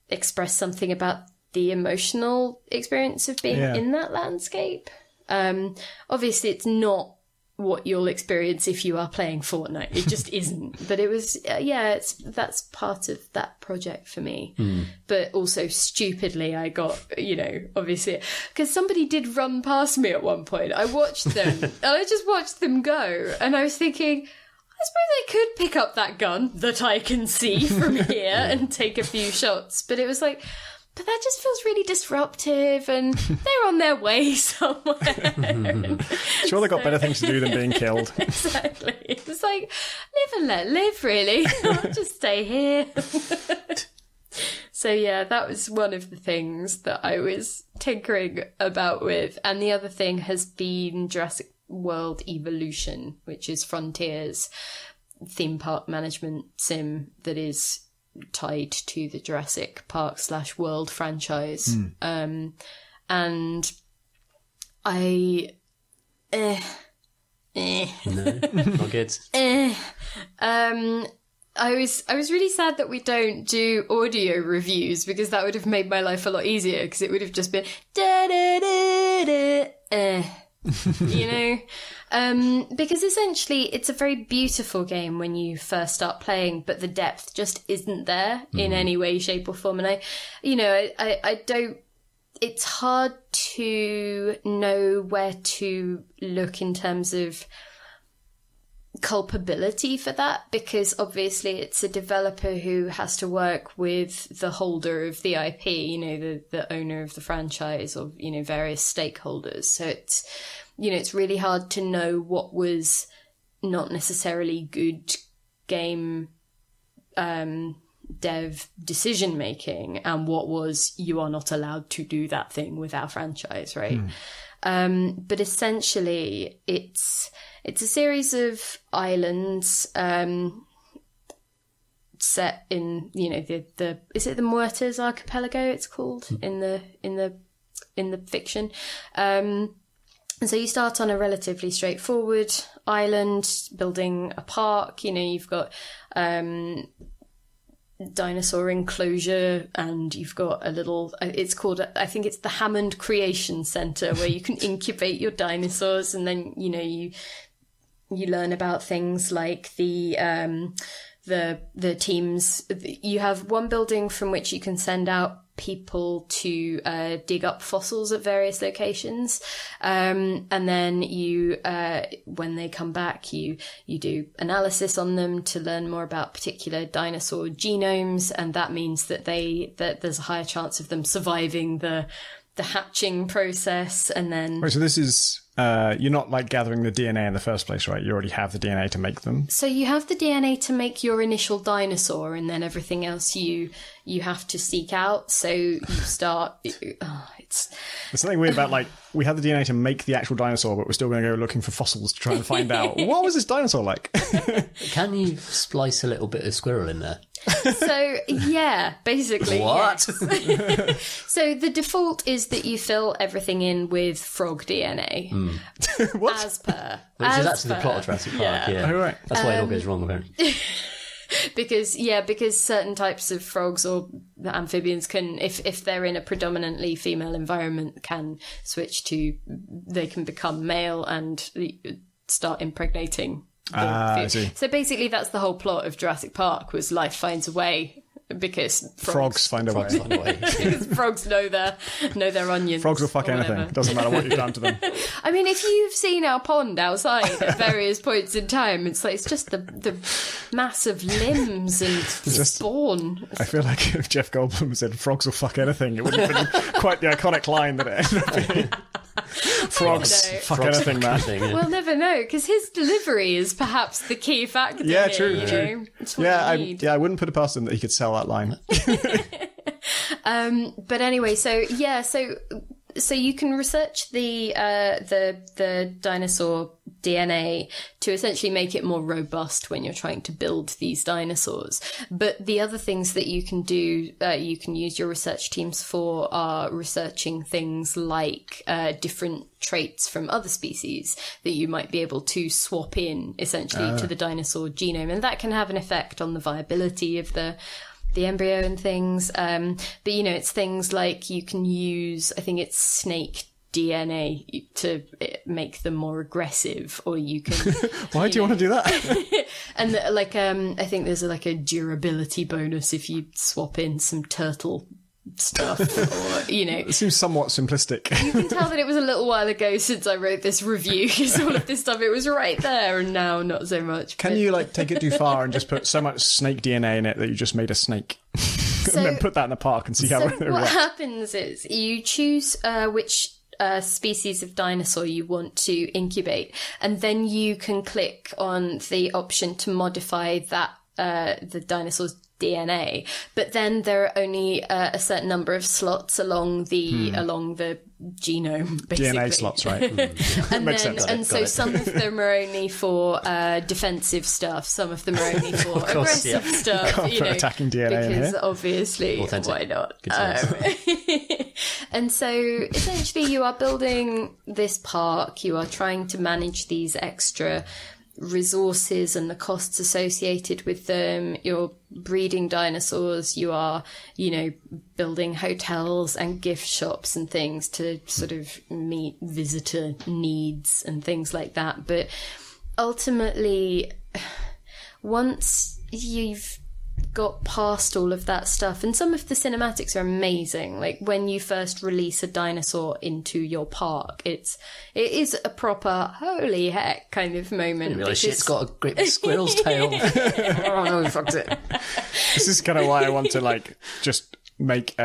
express something about the emotional experience of being in that landscape. Obviously, it's not what you'll experience if you are playing Fortnite. It just isn't. But it was, that's part of that project for me. But also, stupidly, I got, obviously, because somebody did run past me at one point. I watched them, and I just watched them go, and I was thinking, I suppose I could pick up that gun that I can see from here and take a few shots. But it was like, but that just feels really disruptive, and they're on their way somewhere. Sure, they got better things to do than being killed. Exactly. It's like, live and let live, really. I'll just stay here. So yeah, that was one of the things that I was tinkering about with. And the other thing has been Jurassic World Evolution, which is Frontier's theme park management sim that is tied to the Jurassic Park / World franchise. And I No, not good. I was really sad that we don't do audio reviews, because that would have made my life a lot easier, because it would have just been da da da da you know, because essentially it's a very beautiful game when you first start playing, but the depth just isn't there in any way, shape or form. And I don't, it's hard to know where to look in terms of culpability for that, because obviously it's a developer who has to work with the holder of the IP, you know, the owner of the franchise, or, you know, various stakeholders. So it's really hard to know what was not necessarily good game dev decision making and what was, you are not allowed to do that thing with our franchise, right? But essentially it's a series of islands set in, you know, the is it the Muertes archipelago it's called in the fiction. And so you start on a relatively straightforward island, building a park. You know, you've got dinosaur enclosure, and you've got a little, it's called, I think it's the Hammond Creation Center, where you can incubate your dinosaurs, and then, you know, you learn about things like the teams. You have one building from which you can send out people to dig up fossils at various locations, and then you when they come back, you do analysis on them to learn more about particular dinosaur genomes, and that means that there's a higher chance of them surviving the hatching process. And then so this is you're not like gathering the DNA in the first place, right? You already have the DNA to make them. So you have the DNA to make your initial dinosaur, and then everything else you have to seek out. So you start. There's something weird about, like, we have the DNA to make the actual dinosaur, but we're still going to go looking for fossils to try and find out what was this dinosaur like. Can you splice a little bit of squirrel in there? So yeah, basically. What? Yes. So the default is that you fill everything in with frog DNA. What? As per. Which is actually the plot of Jurassic Park. Yeah. Oh, right. That's why it all goes wrong, apparently. Because certain types of frogs or amphibians can, if they're in a predominantly female environment, can switch to, they can become male and start impregnating. I see. So basically that's the whole plot of Jurassic Park, was life finds a way, because frogs find a way. Because frogs know their onions. Frogs will fuck anything. It doesn't matter what you've done to them. I mean, if you've seen our pond outside at various points in time, it's just the massive limbs and spawn. I feel like if Jeff Goldblum said frogs will fuck anything, it would have been quite the iconic line that it ended up being. Frogs fuck anything, man. We'll never know, because his delivery is perhaps the key factor. Yeah, here, true. It's what you need. I wouldn't put it past him that he could sell that line. But anyway, so you can research the dinosaur DNA to essentially make it more robust when you're trying to build these dinosaurs. But the other things that you can do, you can use your research teams for, are researching things like different traits from other species that you might be able to swap in essentially to the dinosaur genome, and that can have an effect on the viability of the embryo and things. But it's things like you can use, I think it's snake DNA to make them more aggressive, or you can. Why do you want to do that? And I think there's a durability bonus if you swap in some turtle stuff, or It seems somewhat simplistic. You can tell that it was a little while ago since I wrote this review, because all of this stuff, it was right there, and now not so much. Can you take it too far and just put so much snake DNA in it that you just made a snake? And then put that in the park and see how it works. What happens is you choose which species of dinosaur you want to incubate, and then you can click on the option to modify that the dinosaur's DNA, but then there are only a certain number of slots along the genome, basically. DNA slots, right? And Makes then, sense. and so some of them are only for defensive stuff, some of them are only for aggressive stuff. Can't put attacking DNA in because here. obviously, Authentic. why not? Good And so essentially, you are building this park. You are trying to manage these extra resources and the costs associated with them. You're breeding dinosaurs. You are, building hotels and gift shops and things to sort of meet visitor needs and things like that. But ultimately, once you've got past all of that stuff, and some of the cinematics are amazing, like when you first release a dinosaur into your park, it is a proper holy heck kind of moment. Really, shit's got a great squirrel's tail. Oh no, we fucked it. This is kind of why I want to just make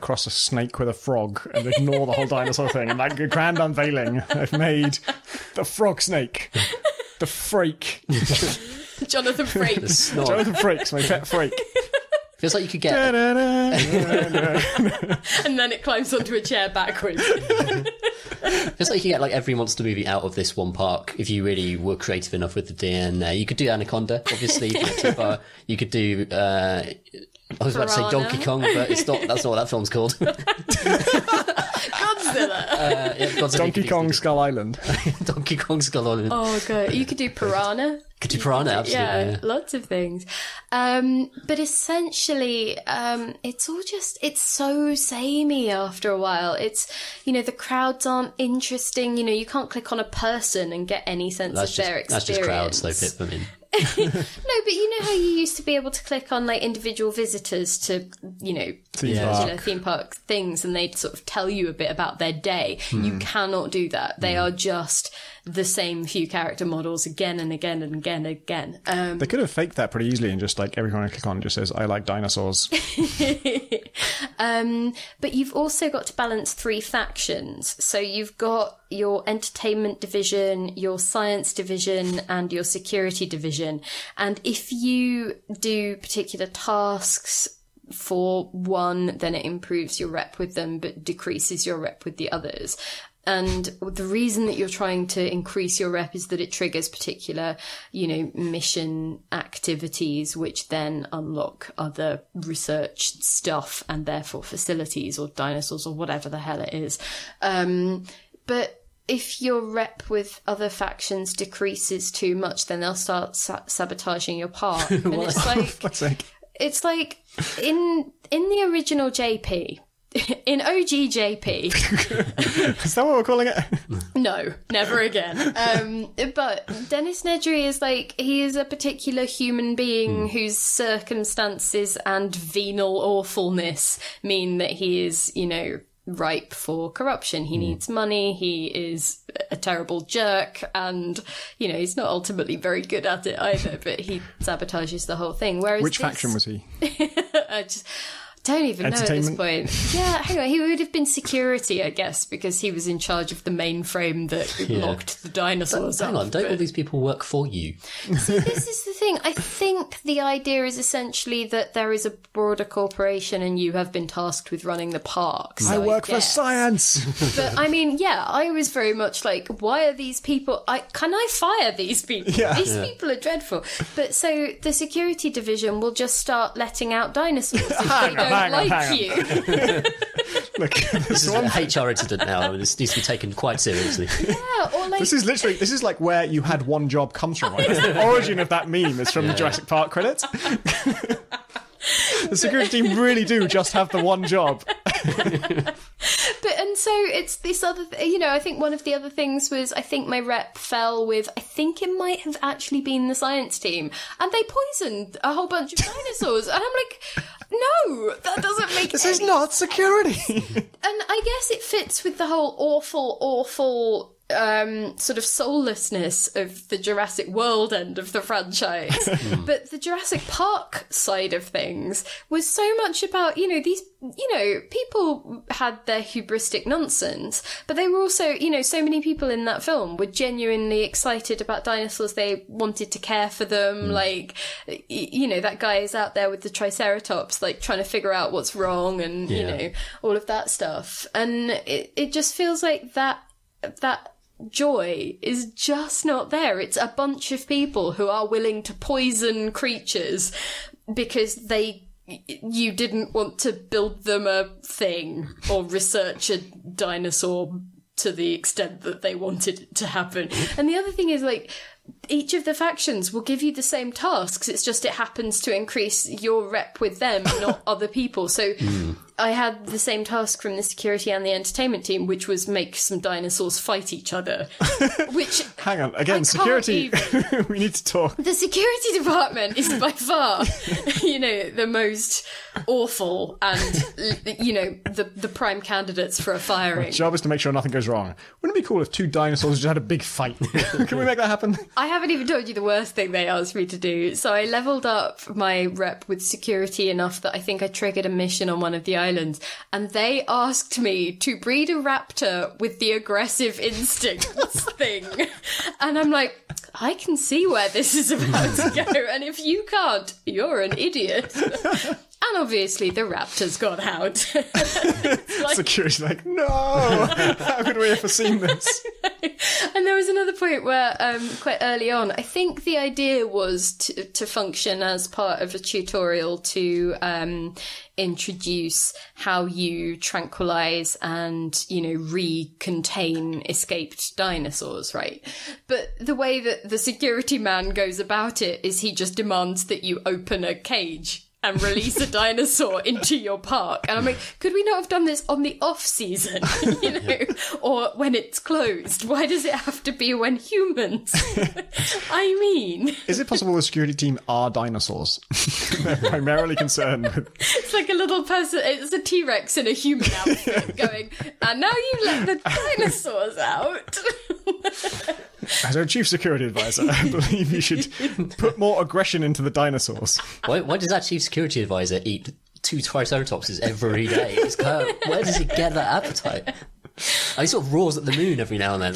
cross a snake with a frog and ignore the whole dinosaur thing, and a grand unveiling. I've made the frog snake, the freak. Jonathan Frakes. Jonathan Frakes, my pet freak. Feels like you could get... And then it climbs onto a chair backwards. Feels like you could get every monster movie out of this one park if you really were creative enough with the DNA. You could do Anaconda, obviously. You could do... I was about to say Donkey Kong, but that's not what that film's called. Godzilla. Donkey Kong Skull Island. Donkey Kong Skull Island. Oh, God. You could do Piranha. Could do Piranha, absolutely. Yeah, lots of things. But essentially, it's so samey after a while. It's, the crowds aren't interesting. You can't click on a person and get any sense of their experience. That's just crowds, though, fit them in. No, but you know how you used to be able to click on individual visitors to, theme park things, and they'd sort of tell you a bit about their day. You cannot do that. They are just the same few character models again and again and again and again. They could have faked that pretty easily and just everyone I click on just says, I like dinosaurs. But you've also got to balance 3 factions. So you've got your entertainment division, your science division, and your security division. And if you do particular tasks for one, then it improves your rep with them, but decreases your rep with the others. And the reason that you're trying to increase your rep is that it triggers particular, mission activities, which then unlock other research stuff and therefore facilities or dinosaurs or whatever the hell it is. But if your rep with other factions decreases too much, then they'll start sabotaging your park. And it's like in the original JP. In OG JP. Is that what we're calling it? No, never again. But Dennis Nedry is he is a particular human being whose circumstances and venal awfulness mean that he is, ripe for corruption. He needs money, he is a terrible jerk, and, he's not ultimately very good at it either, but he sabotages the whole thing. Whereas Which faction was he? Don't even know at this point. Yeah, hang on. He would have been security, I guess, because he was in charge of the mainframe that locked the dinosaurs up. Hang on, don't all these people work for you? See, this is the thing. I think the idea is essentially that there is a broader corporation and you have been tasked with running the parks. I work for science! But, I was very much why are these people... Can I fire these people? Yeah. These people are dreadful. But so the security division will just start letting out dinosaurs if they don't like you. Look, this is an HR incident now. This needs to be taken quite seriously. Yeah, or this is where you had one job comes from. Right? The origin of that meme is from the Jurassic Park credits. The security team really do just have the one job. And so it's this other, I think one of the other things was, I think my rep fell with, I think it might have actually been the science team, and they poisoned a whole bunch of dinosaurs, and I'm like, no, that doesn't make This is not security. And I guess it fits with the whole awful sort of soullessness of the Jurassic World end of the franchise. But the Jurassic Park side of things was so much about, these, people had their hubristic nonsense, but they were also, so many people in that film were genuinely excited about dinosaurs. They wanted to care for them. That guy is out there with the Triceratops, trying to figure out what's wrong and, all of that stuff. And it just feels like that joy is just not there. It's a bunch of people who are willing to poison creatures because you didn't want to build them a thing or research a dinosaur to the extent that they wanted it to happen. And the other thing is, like, each of the factions will give you the same tasks. It's just it happens to increase your rep with them, not other people. So I had the same task from the security and the entertainment team, which was make some dinosaurs fight each other. Which hang on, again, security. We need to talk. The security department is by far, the most awful and, the prime candidates for a firing. My job is to make sure nothing goes wrong. Wouldn't it be cool if two dinosaurs just had a big fight? Can we make that happen? I haven't even told you the worst thing they asked me to do. So I leveled up my rep with security enough that I think I triggered a mission on one of the islands, and they asked me to breed a raptor with the aggressive instincts thing. And I'm like, I can see where this is about to go, and if you can't, you're an idiot. And obviously the raptors got out. Security's like, no! How could we have foreseen this? And there was another point where, quite early on, I think the idea was to function as part of a tutorial to introduce how you tranquilize and, re-contain escaped dinosaurs, right? But the way that the security man goes about it is he just demands that you open a cage and release a dinosaur into your park. And I'm like, could we not have done this on the off season, or when it's closed? Why does it have to be when humans? I mean... Is it possible the security team are dinosaurs? They're primarily concerned with... It's like a little person, it's a T-Rex in a human outfit going, and now you let the dinosaurs out. As our chief security advisor, I believe you should put more aggression into the dinosaurs. Why does that chief security advisor eat 2 Triceratopses every day? Where does he get that appetite? He sort of roars at the moon every now and then.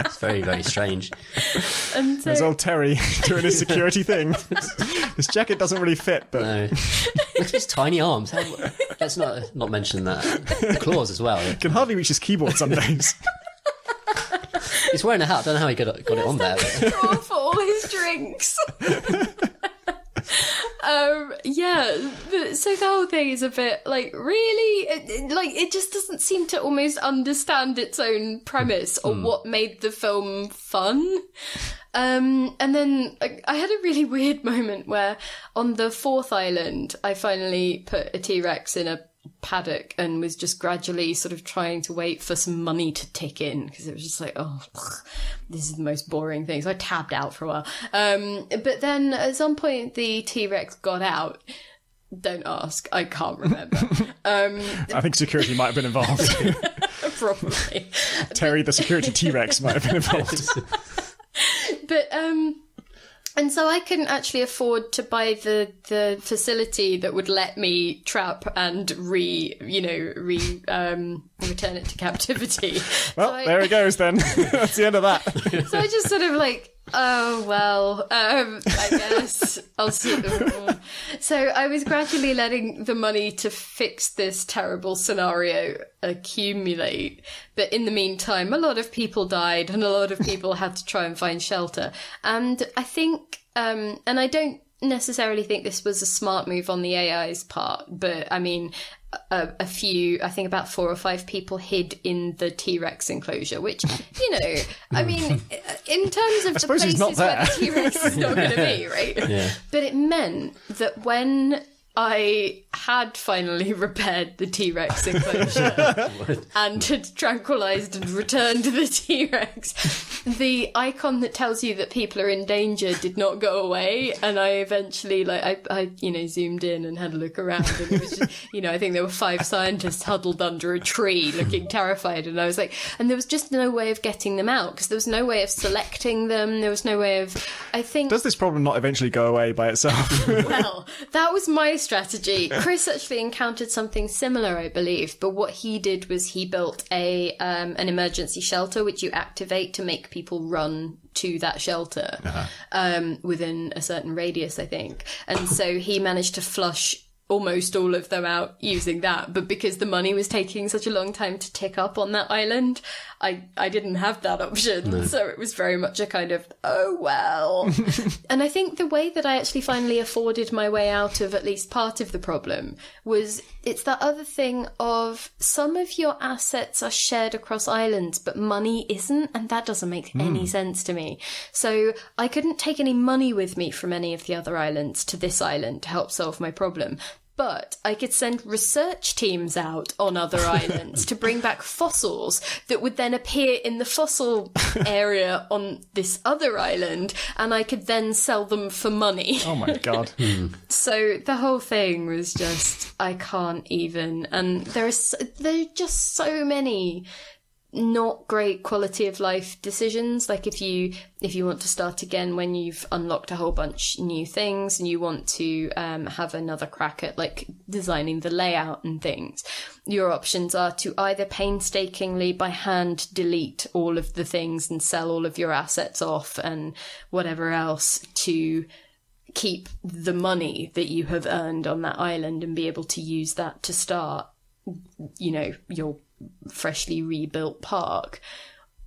It's very, very strange. And so, there's old Terry doing his security thing. His jacket doesn't really fit, but... No. Look at his tiny arms. Let's not mention that. The claws as well. He can hardly reach his keyboard some days. He's wearing a hat. I don't know how he got it on there. But... for all his drinks. So the whole thing is a bit like, really? It just doesn't seem to almost understand its own premise or what made the film fun. And then I had a really weird moment where on the 4th island, I finally put a T-Rex in a paddock and was just gradually sort of trying to wait for some money to tick in, because it was just like, this is the most boring thing. So I tabbed out for a while. But then at some point the T-Rex got out. Don't ask. I can't remember. I think security might have been involved. Probably. Terry, the security T-Rex, might have been involved. But, and so I couldn't actually afford to buy the facility that would let me trap and return it to captivity. Well, so there it goes then. That's the end of that. So I just sort of like, I guess I'll see. So I was gradually letting the money to fix this terrible scenario accumulate. But in the meantime, a lot of people died and a lot of people had to try and find shelter. And I think, and I don't necessarily think this was a smart move on the AI's part, but I mean, a few, I think about 4 or 5 people hid in the T-Rex enclosure, which, I mean, in terms of the places where the T-Rex is not going to be, right? Yeah. But it meant that when I had finally repaired the T-Rex enclosure and had tranquilized and returned the T-Rex, the icon that tells you that people are in danger did not go away. And I eventually, I zoomed in and had a look around, and it was just, I think there were 5 scientists huddled under a tree looking terrified. And I was like, and there was just no way of getting them out, because there was no way of selecting them. There was no way of, I think... Does this problem not eventually go away by itself? Well, that was my strategy. Chris actually encountered something similar, I believe, but what he did was he built an emergency shelter which you activate to make people run to that shelter within a certain radius, I think. And so he managed to flush almost all of them out using that. But because the money was taking such a long time to tick up on that island, I didn't have that option. No. So it was very much a kind of, oh, well. And I think the way that I actually finally afforded my way out of at least part of the problem was it's that other thing of some of your assets are shared across islands, but money isn't. And that doesn't make any sense to me. So I couldn't take any money with me from any of the other islands to this island to help solve my problem. But I could send research teams out on other islands to bring back fossils that would then appear in the fossil area on this other island, and I could then sell them for money. Oh my God. So the whole thing was just, I can't even. And there are just so many not great quality of life decisions. Like if you want to start again when you've unlocked a whole bunch new things and you want to have another crack at like designing the layout and things, your options are to either painstakingly by hand delete all of the things and sell all of your assets off and whatever else to keep the money that you have earned on that island and be able to use that to start, you know, your freshly rebuilt park,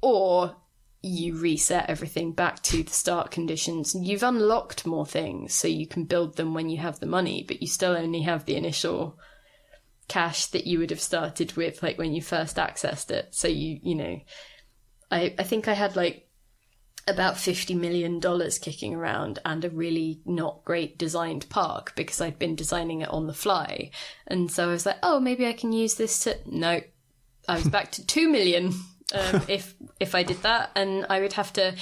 or you reset everything back to the start conditions. You've unlocked more things so you can build them when you have the money, but you still only have the initial cash that you would have started with like when you first accessed it. So you know, I think I had like about $50 million kicking around and a really not great designed park because I'd been designing it on the fly. And so I was like, oh, maybe I can use this to... No, I was back to 2 million if I did that. And I would have to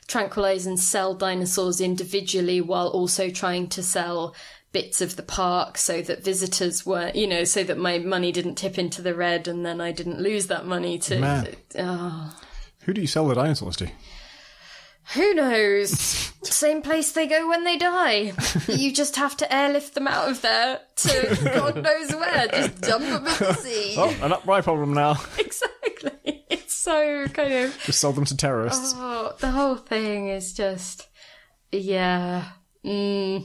tranquilize and sell dinosaurs individually while also trying to sell bits of the park so that visitors were, you know, so that my money didn't tip into the red and then I didn't lose that money to... Man. Who do you sell the dinosaurs to? Who knows? Same place they go when they die. You just have to airlift them out of there to God knows where. Just dump them in the sea. Oh, and that's my problem now. Exactly. It's so kind of... Just sell them to terrorists. Oh, the whole thing is just... Yeah. And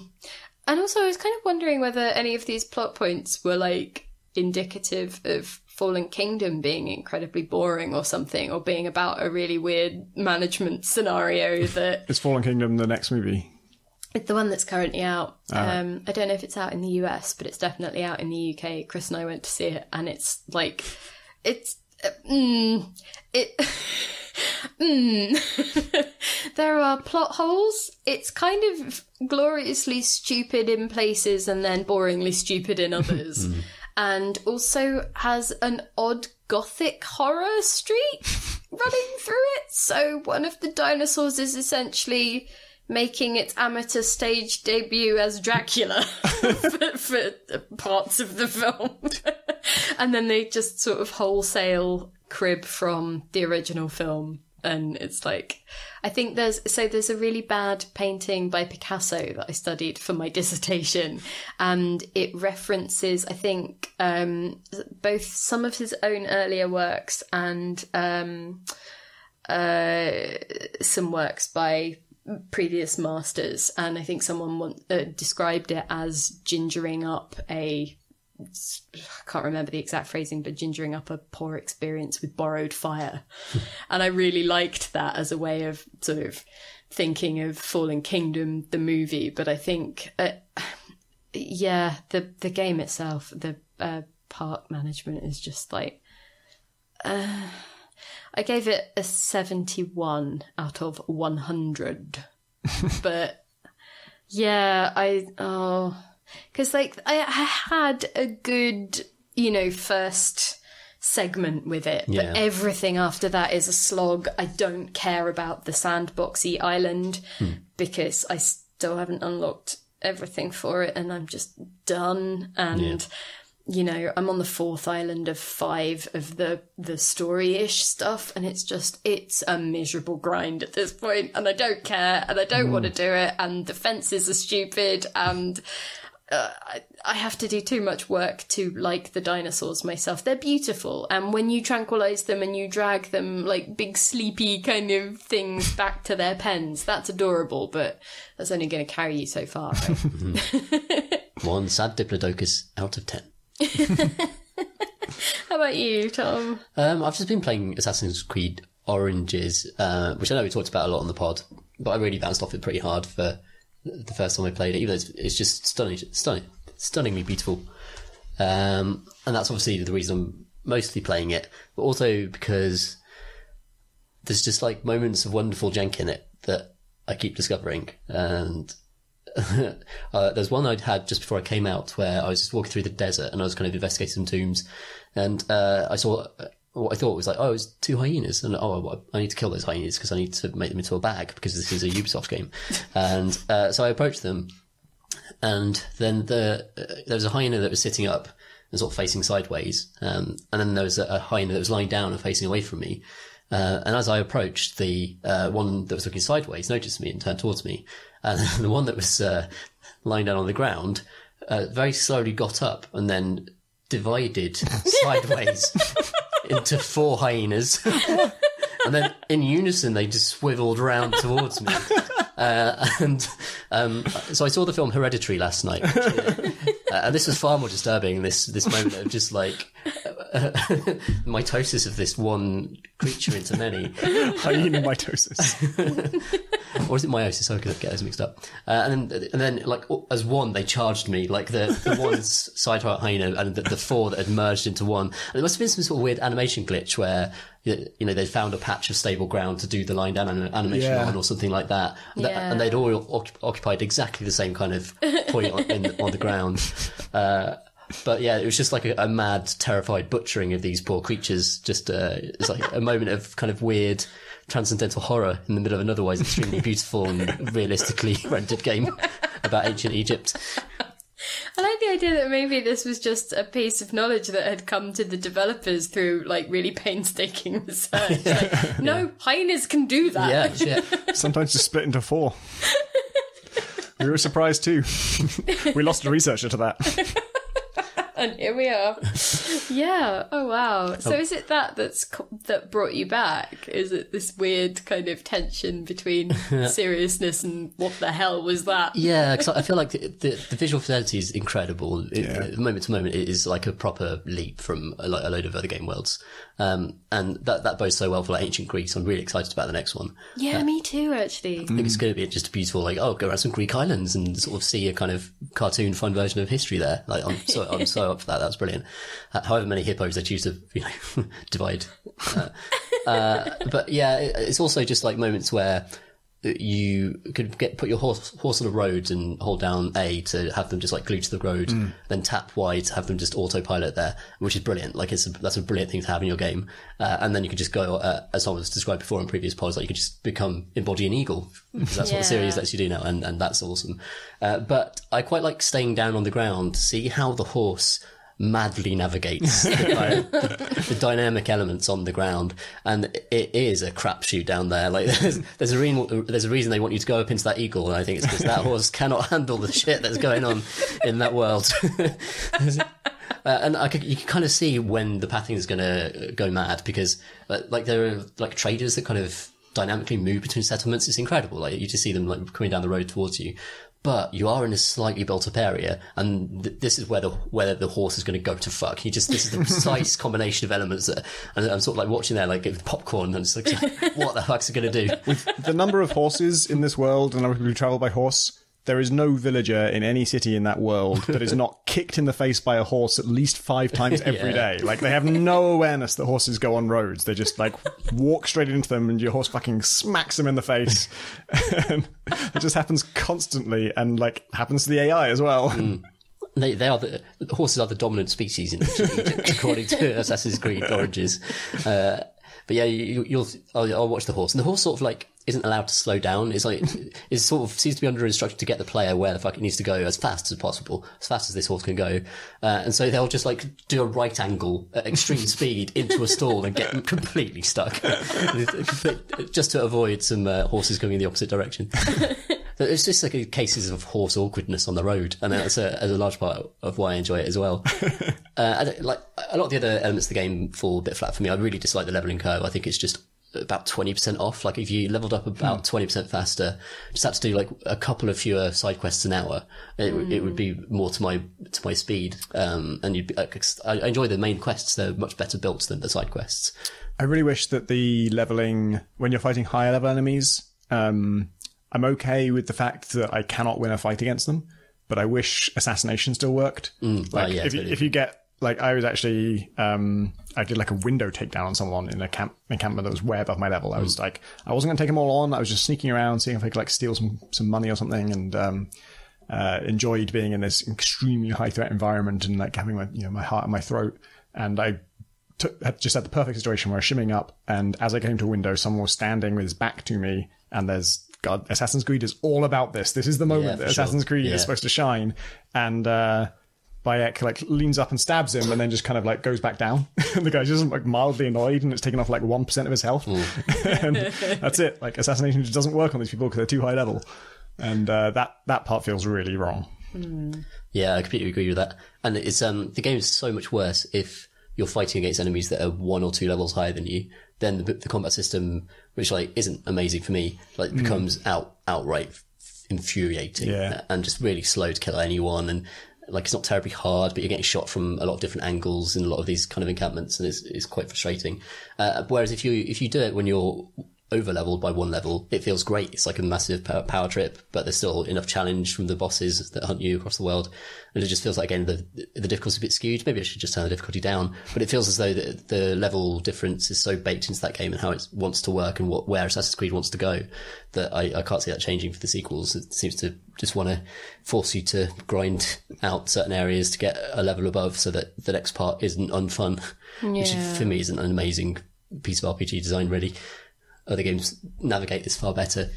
also I was kind of wondering whether any of these plot points were like indicative of Fallen Kingdom being incredibly boring or something, or being about a really weird management scenario that... Is Fallen Kingdom the next movie? It's the one that's currently out. I don't know if it's out in the US, but it's definitely out in the UK. Chris and I went to see it, and it's like... There are plot holes. It's kind of gloriously stupid in places and then boringly stupid in others. And also has an odd gothic horror streak running through it. So one of the dinosaurs is essentially making its amateur stage debut as Dracula for parts of the film. And then they just sort of wholesale crib from the original film. And it's like, I think there's a really bad painting by Picasso that I studied for my dissertation, and it references, I think, both some of his own earlier works and some works by previous masters. And I think someone described it as gingering up I can't remember the exact phrasing, but gingering up a poor experience with borrowed fire. And I really liked that as a way of sort of thinking of Fallen Kingdom, the movie. But I think, the game itself, the park management is just like... I gave it a 71 out of 100. But yeah, because, like, I had a good, you know, first segment with it, but everything after that is a slog. I don't care about the sandboxy island because I still haven't unlocked everything for it and I'm just done. And, you know, I'm on the 4th island of 5 of the story-ish stuff, and it's a miserable grind at this point, and I don't care, and I don't want to do it, and the fences are stupid, and... I have to do too much work to like the dinosaurs myself. They're beautiful, and when you tranquilize them and you drag them like big sleepy kind of things back to their pens, that's adorable, but that's only going to carry you so far, right? 1 sad Diplodocus out of 10. How about you, Tom? I've just been playing Assassin's Creed Oranges, which I know we talked about a lot on the pod, but I really bounced off it pretty hard for the first time I played it, even though it's just stunningly beautiful. And that's obviously the reason I'm mostly playing it, but also because there's just like moments of wonderful jank in it that I keep discovering. And there's one I'd had just before I came out where I was just walking through the desert and I was kind of investigating some tombs, and I saw what I thought was like, oh, it was 2 hyenas, and I need to kill those hyenas because I need to make them into a bag because this is a Ubisoft game. And so I approached them, and then there was a hyena that was sitting up and sort of facing sideways, and then there was a hyena that was lying down and facing away from me. And as I approached, the one that was looking sideways noticed me and turned towards me. And the one that was lying down on the ground very slowly got up and then divided sideways into 4 hyenas. And then in unison, they just swiveled round towards me. So I saw the film Hereditary last night. And this was far more disturbing, this moment of just like mitosis of this one creature into many. Hyena mitosis. Or is it meiosis? I could get those mixed up. And then, like, as one, they charged me, like the one side hyena and the 4 that had merged into one. And there must have been some sort of weird animation glitch where, you know, they'd found a patch of stable ground to do the lying down animation on or something like that. And they'd all occupied exactly the same kind of point on the ground. But yeah, it was just like a mad, terrified butchering of these poor creatures. Just it's like a moment of kind of weird transcendental horror in the middle of an otherwise extremely beautiful and realistically rendered game about ancient Egypt. I like the idea that maybe this was just a piece of knowledge that had come to the developers through like really painstaking research. Like, no, hyenas can do that. Yeah, shit. Sometimes just split into 4. We were surprised too. We lost a researcher to that. And here we are. Yeah. Oh wow. So is it that brought you back? Is it this weird kind of tension between seriousness and what the hell was that? Yeah, because I feel like the visual fidelity is incredible. Moment to moment, it is like a proper leap from a load of other game worlds. And that bodes so well for like ancient Greece. I'm really excited about the next one. Yeah, me too, actually. I think it's going to be just a beautiful, like, go around some Greek islands and sort of see a kind of cartoon fun version of history there. Like, I'm so up for that. That's brilliant. However many hippos they choose to, divide. But yeah, it's also just like moments where you could put your horse on a road and hold down A to have them just like glued to the road, then tap Y to have them just autopilot there, which is brilliant. Like that's a brilliant thing to have in your game. And then you could just go, as I was described before in previous pods, like you could just embody an eagle, because that's what the series lets you do now, and that's awesome. But I quite like staying down on the ground to see how the horse madly navigates the dynamic elements on the ground, and it is a crapshoot down there. Like there's a reason they want you to go up into that eagle, and I think it's because that horse cannot handle the shit that's going on in that world. And you can kind of see when the pathing is going to go mad, because like there are like traders that kind of dynamically move between settlements. It's incredible. Like you just see them like coming down the road towards you. But you are in a slightly built up area, and this is where the horse is going to go to fuck. This is the precise combination of elements and I'm sort of like watching there, like with popcorn, and it's like, what the fuck's it going to do? With the number of horses in this world and the number of people who travel by horse, there is no villager in any city in that world that is not kicked in the face by a horse at least 5 times every day. Like, they have no awareness that horses go on roads. They just, like, walk straight into them and your horse fucking smacks them in the face. And it just happens constantly, and, like, happens to the AI as well. They are the horses are the dominant species in Egypt, according to Assassin's Creed Origins. But yeah, I'll watch the horse, and the horse sort of like isn't allowed to slow down. It's like it sort of seems to be under instruction to get the player where the fuck it needs to go as fast as possible, as fast as this horse can go. And so they'll just like do a right angle at extreme speed into a stall and get completely stuck, just to avoid some horses going in the opposite direction. So it's just like cases of horse awkwardness on the road, and that's a large part of why I enjoy it as well. Like a lot of the other elements of the game fall a bit flat for me. I really dislike the leveling curve. I think it's just about 20% off. Like if you leveled up about 20% faster, just had to do like a couple of fewer side quests an hour, it would be more to my speed. And you'd be, I enjoy the main quests. They're much better built than the side quests. I really wish that the leveling, when you're fighting higher level enemies, I'm okay with the fact that I cannot win a fight against them, but I wish assassination still worked. Like if you get, like I was actually, I did like a window takedown on someone in a encampment that was way above my level. I was like, I wasn't going to take them all on. I was just sneaking around, seeing if I could like steal some money or something, and enjoyed being in this extremely high threat environment and like having my heart in my throat. And I had the perfect situation where I was shimmying up, and as I came to a window, someone was standing with his back to me, and God, Assassin's Creed is all about this. This is the moment that Assassin's Creed is supposed to shine. And Bayek like leans up and stabs him, and then just kind of like goes back down. And the guy's just like mildly annoyed, and it's taken off like 1% of his health. And that's it. Like assassination just doesn't work on these people because they're too high level, and that part feels really wrong. Yeah, I completely agree with that. And it's the game is so much worse if you're fighting against enemies that are 1 or 2 levels higher than you. Then the combat system, which like isn't amazing for me, like becomes outright infuriating and just really slow to kill anyone. And like it's not terribly hard, but you're getting shot from a lot of different angles in a lot of these kind of encampments, and it's quite frustrating. Whereas if you do it when you're over leveled by 1 level, it feels great. It's like a massive power trip, but there's still enough challenge from the bosses that hunt you across the world. And it just feels like, again, the difficulty's a bit skewed. Maybe I should just turn the difficulty down, but it feels as though the level difference is so baked into that game and how it wants to work and where Assassin's Creed wants to go, that I can't see that changing for the sequels. It seems to just want to force you to grind out certain areas to get a level above so that the next part isn't unfun, which for me isn't an amazing piece of RPG design, really. Other games navigate this far better.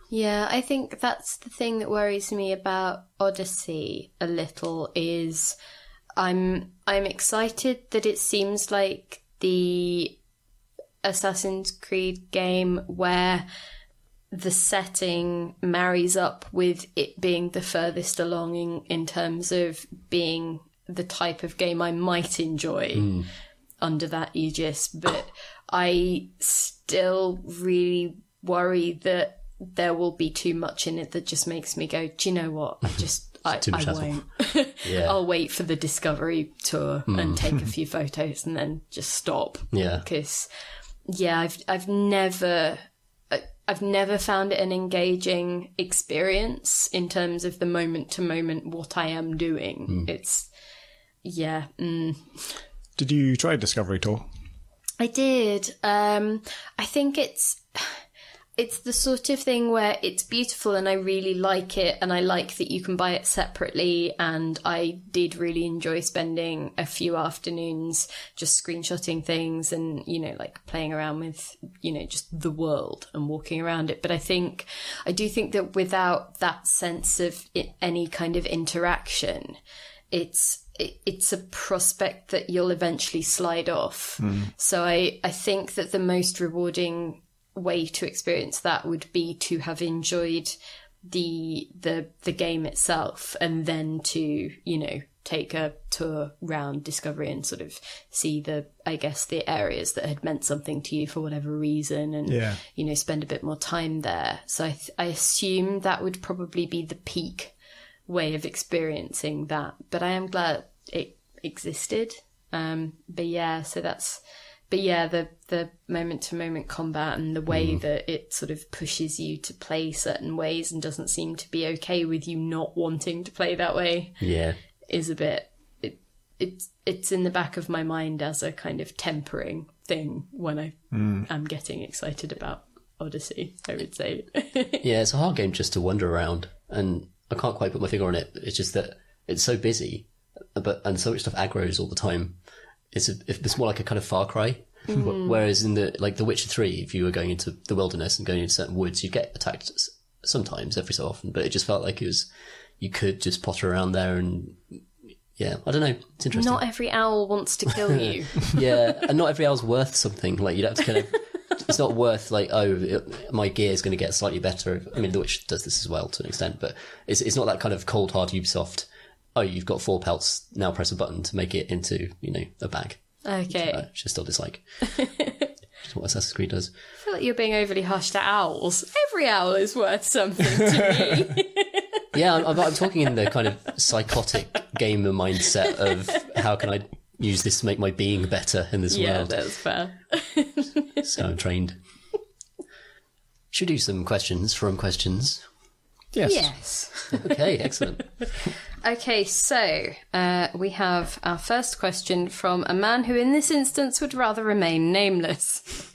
Yeah, I think that's the thing that worries me about Odyssey a little, is I'm excited that it seems like the Assassin's Creed game where the setting marries up with it being the furthest along in terms of being the type of game I might enjoy under that aegis, but I still really worry that there will be too much in it that just makes me go, do you know what? I won't. I'll wait for the Discovery tour and take a few photos and then just stop. Yeah. Because, I've never found it an engaging experience in terms of the moment to moment what I am doing. It's, Did you try Discovery Tour? I did. I think it's the sort of thing where it's beautiful and I really like it, and I like that you can buy it separately, and I did really enjoy spending a few afternoons just screenshotting things and, like playing around with, just the world and walking around it. But I do think that without that sense of any kind of interaction, it's a prospect that you'll eventually slide off. So I think that the most rewarding way to experience that would be to have enjoyed the game itself, and then to, take a tour round Discovery and sort of see the areas that had meant something to you for whatever reason, and, spend a bit more time there. So I assume that would probably be the peak way of experiencing that, but I am glad it existed. The moment to moment combat and the way that it sort of pushes you to play certain ways and doesn't seem to be okay with you not wanting to play that way is a bit, it's in the back of my mind as a kind of tempering thing when I am getting excited about Odyssey, I would say. Yeah, it's a hard game just to wander around, and I can't quite put my finger on it. It's just that it's so busy, and so much stuff aggroes all the time. It's more like a kind of Far Cry. Whereas in The Witcher 3, if you were going into the wilderness and going into certain woods, you'd get attacked sometimes, every so often, but it just felt like you could just potter around there and, I don't know, it's interesting. Not every owl wants to kill you. And not every owl's worth something. Like, you'd have to kind of, it's not worth my gear is going to get slightly better. I mean, The Witcher does this as well to an extent, but it's not that kind of cold hard Ubisoft, you've got 4 pelts, now press a button to make it into, a bag. Okay. Which I still dislike. what Assassin's Creed does. I feel like you're being overly harsh to owls. Every owl is worth something to me. Yeah, I'm talking in the kind of psychotic gamer mindset of how can I use this to make my being better in this world. Yeah, that's fair. So I'm trained. Should we do some questions from questions? Yes. Okay, excellent. Okay, so we have our first question from a man who in this instance would rather remain nameless.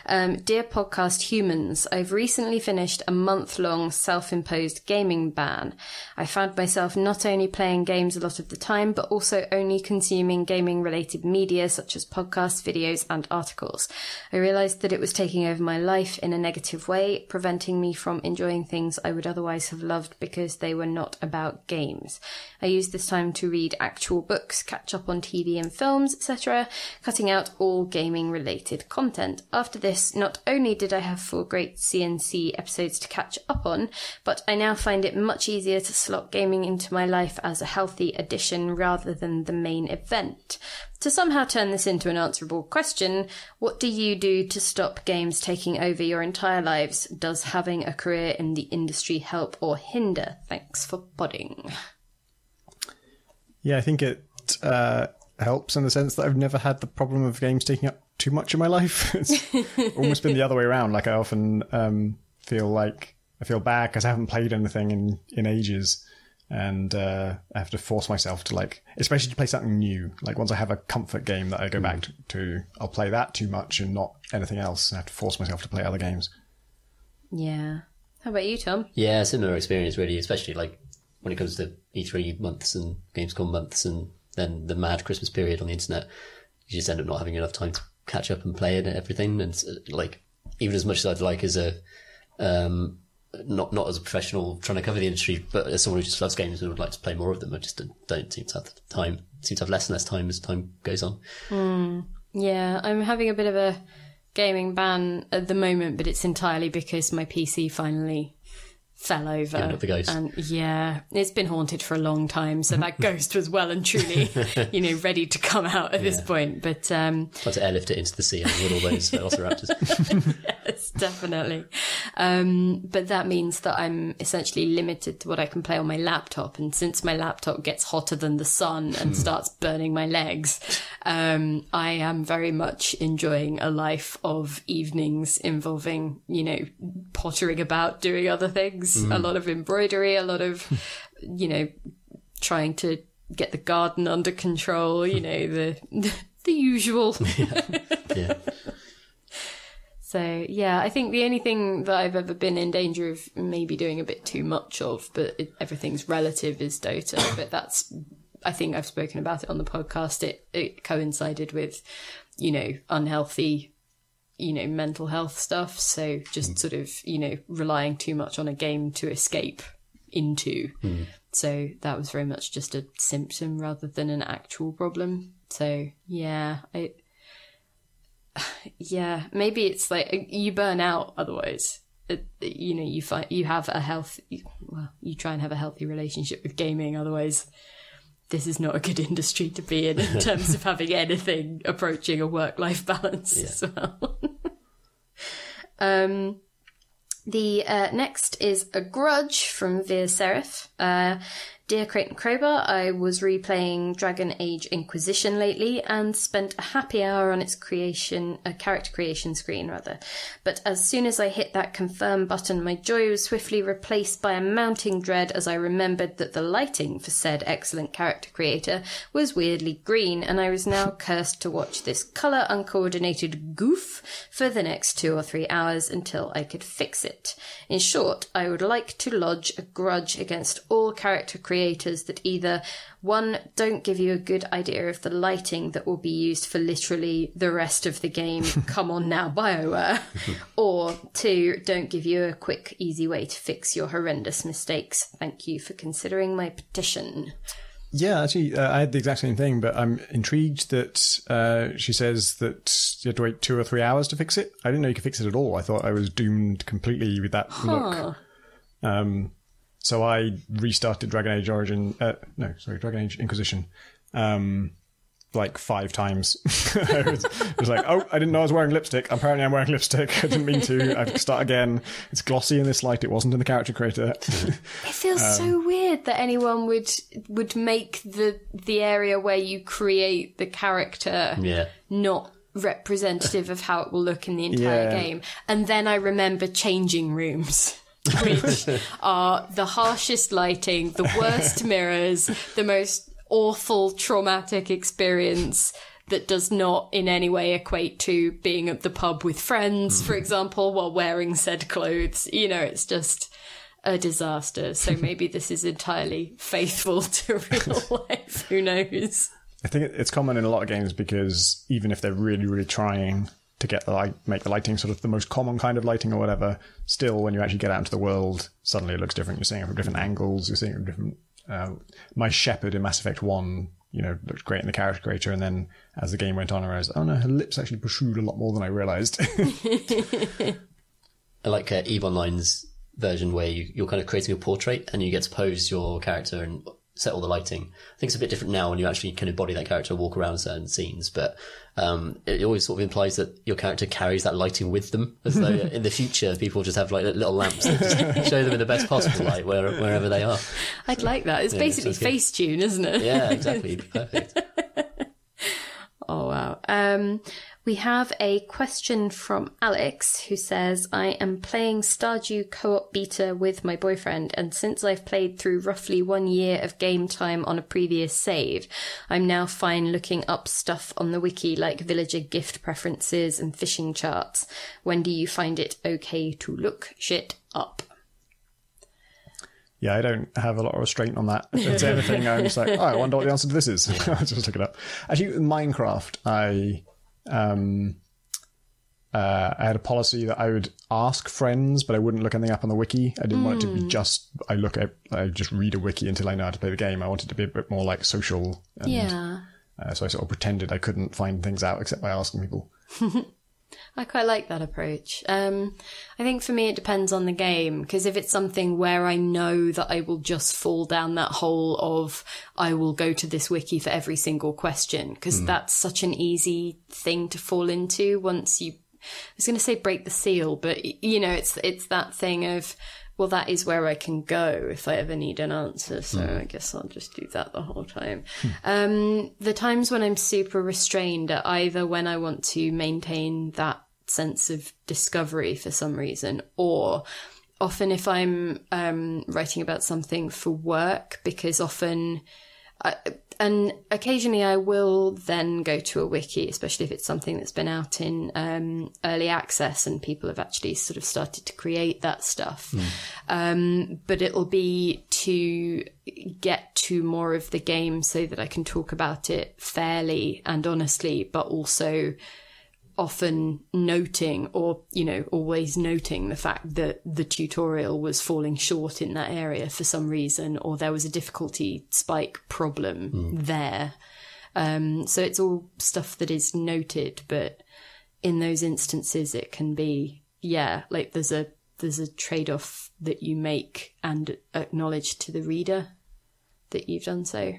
Dear podcast humans, I've recently finished a month-long self-imposed gaming ban. I found myself not only playing games a lot of the time, but also only consuming gaming-related media such as podcasts, videos, and articles. I realised that it was taking over my life in a negative way, preventing me from enjoying things I would otherwise have loved because they were not about games. I used this time to read actual books, catch up on TV and films, etc., cutting out all gaming-related content. After this, not only did I have 4 great CNC episodes to catch up on, but I now find it much easier to slot gaming into my life as a healthy addition rather than the main event. To somehow turn this into an answerable question, what do you do to stop games taking over your entire lives? Does having a career in the industry help or hinder? Thanks for podding. Yeah, I think it helps in the sense that I've never had the problem of games taking up too much of my life. It's almost been the other way around. Like I often feel bad because I haven't played anything in ages, and I have to force myself to, like, especially to play something new. Like once I have a comfort game that I go back to, I'll play that too much and not anything else. I have to force myself to play other games. Yeah. How about you, Tom? Yeah, similar experience really, especially like when it comes to E3 months and Gamescom months and then the mad Christmas period on the internet. You just end up not having enough time to catch up and play it and everything. And like, even as much as I'd like as a, not as a professional trying to cover the industry, but as someone who just loves games and would like to play more of them, I just don't seem to have the time. Seem to have less and less time as time goes on. Yeah, I'm having a bit of a gaming ban at the moment, but it's entirely because my PC finally fell over. Giving up the ghost. And yeah, it's been haunted for a long time, so that ghost was well and truly, ready to come out at this point. But tried to airlift it into the sea with all those velociraptors. Yes, definitely. But that means that I'm essentially limited to what I can play on my laptop, and since my laptop gets hotter than the sun and starts burning my legs, I am very much enjoying a life of evenings involving, pottering about, doing other things. A lot of embroidery, a lot of, trying to get the garden under control, the usual. Yeah. So, yeah, I think the only thing that I've ever been in danger of maybe doing a bit too much of, but everything's relative, is Dota. But I think I've spoken about it on the podcast. It coincided with, unhealthy mental health stuff. So just sort of, relying too much on a game to escape into. So that was very much just a symptom rather than an actual problem. So yeah, maybe it's like you burn out otherwise. You try and have a healthy relationship with gaming. Otherwise, this is not a good industry to be in terms of having anything approaching a work-life balance as well. The next is a grudge from Veer Serif. Dear Crate and Crowbar, I was replaying Dragon Age Inquisition lately and spent a happy hour on its character creation screen, rather. But as soon as I hit that confirm button, my joy was swiftly replaced by a mounting dread as I remembered that the lighting for said excellent character creator was weirdly green, and I was now cursed to watch this colour uncoordinated goof for the next 2 or 3 hours until I could fix it. In short, I would like to lodge a grudge against all character creators that either, 1, don't give you a good idea of the lighting that will be used for literally the rest of the game, come on now, BioWare, or 2, don't give you a quick, easy way to fix your horrendous mistakes. Thank you for considering my petition. Yeah, actually, I had the exact same thing, but I'm intrigued that she says that you have to wait 2 or 3 hours to fix it. I didn't know you could fix it at all. I thought I was doomed completely with that look. So I restarted Dragon Age Inquisition, like 5 times. It was like, oh, I didn't know I was wearing lipstick. Apparently I'm wearing lipstick. I didn't mean to. I have to start again. It's glossy in this light. It wasn't in the character creator. It feels so weird that anyone would make the area where you create the character not representative of how it will look in the entire game. And then I remember changing rooms, which are the harshest lighting, the worst mirrors, the most awful traumatic experience that does not in any way equate to being at the pub with friends, for example, while wearing said clothes. You know, it's just a disaster. So maybe this is entirely faithful to real life. Who knows? I think it's common in a lot of games because even if they're really, really trying to get make the lighting sort of the most common kind of lighting or whatever, still when you actually get out into the world, suddenly it looks different. You're seeing it from different angles. You're seeing it from different... my shepherd in Mass Effect 1, you know, looked great in the character creator, and then as the game went on, I realized, oh no, her lips actually protrude a lot more than I realized. I like EVE Online's version where you're kind of creating a portrait and you get to pose your character and set all the lighting. I think it's a bit different now when you actually can embody that character and walk around certain scenes, but it always sort of implies that your character carries that lighting with them, as though in the future people just have like little lamps that just show them in the best possible light wherever they are. I'd like that. It's basically Facetune, isn't it? Yeah, exactly. Perfect. Oh, wow. We have a question from Alex who says, I am playing Stardew co-op beta with my boyfriend, and since I've played through roughly 1 year of game time on a previous save, I'm now fine looking up stuff on the wiki like villager gift preferences and fishing charts. When do you find it okay to look shit up? Yeah, I don't have a lot of restraint on that. If it's anything, I'm just like, oh, I wonder what the answer to this is. I'll just look it up. Actually, in Minecraft, I had a policy that I would ask friends, but I wouldn't look anything up on the wiki. I didn't want it to be just, I just read a wiki until I know how to play the game. I wanted it to be a bit more like social. And, so I sort of pretended I couldn't find things out except by asking people. I quite like that approach. I think for me it depends on the game, because if it's something where I know that I will just fall down that hole of I will go to this wiki for every single question, because that's such an easy thing to fall into once you, I was going to say break the seal, but you know, it's that thing of, well, that is where I can go if I ever need an answer. So I guess I'll just do that the whole time. The times when I'm super restrained are either when I want to maintain that sense of discovery for some reason, or often if I'm writing about something for work, because often... and occasionally I will then go to a wiki, especially if it's something that's been out in early access and people have actually sort of started to create that stuff. But it'll be to get to more of the game so that I can talk about it fairly and honestly, but also often noting, or, you know, always noting the fact that the tutorial was falling short in that area for some reason, or there was a difficulty spike problem there. So it's all stuff that is noted, but in those instances it can be, like there's a trade-off that you make and acknowledge to the reader that you've done so.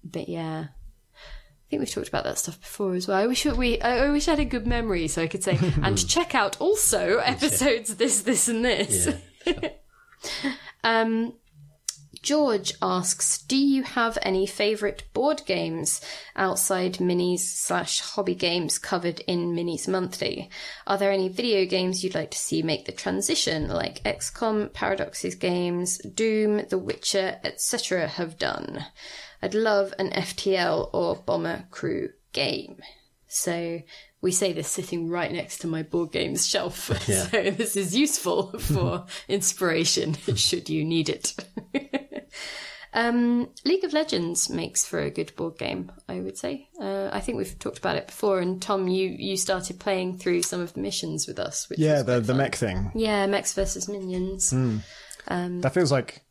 But yeah, I think we've talked about that stuff before as well. I wish I had a good memory so I could say, and check out also episodes this, and this. Yeah. George asks, do you have any favourite board games outside minis/hobby games covered in Minis Monthly? Are there any video games you'd like to see make the transition, like XCOM, Paradox's games, Doom, The Witcher, etc. have done? I'd love an FTL or Bomber Crew game. So we say this sitting right next to my board games shelf. Yeah. So this is useful for inspiration should you need it. League of Legends makes for a good board game, I would say. I think we've talked about it before, and Tom, you started playing through some of the missions with us. Which was the mech thing. Yeah, mechs versus minions. That feels like...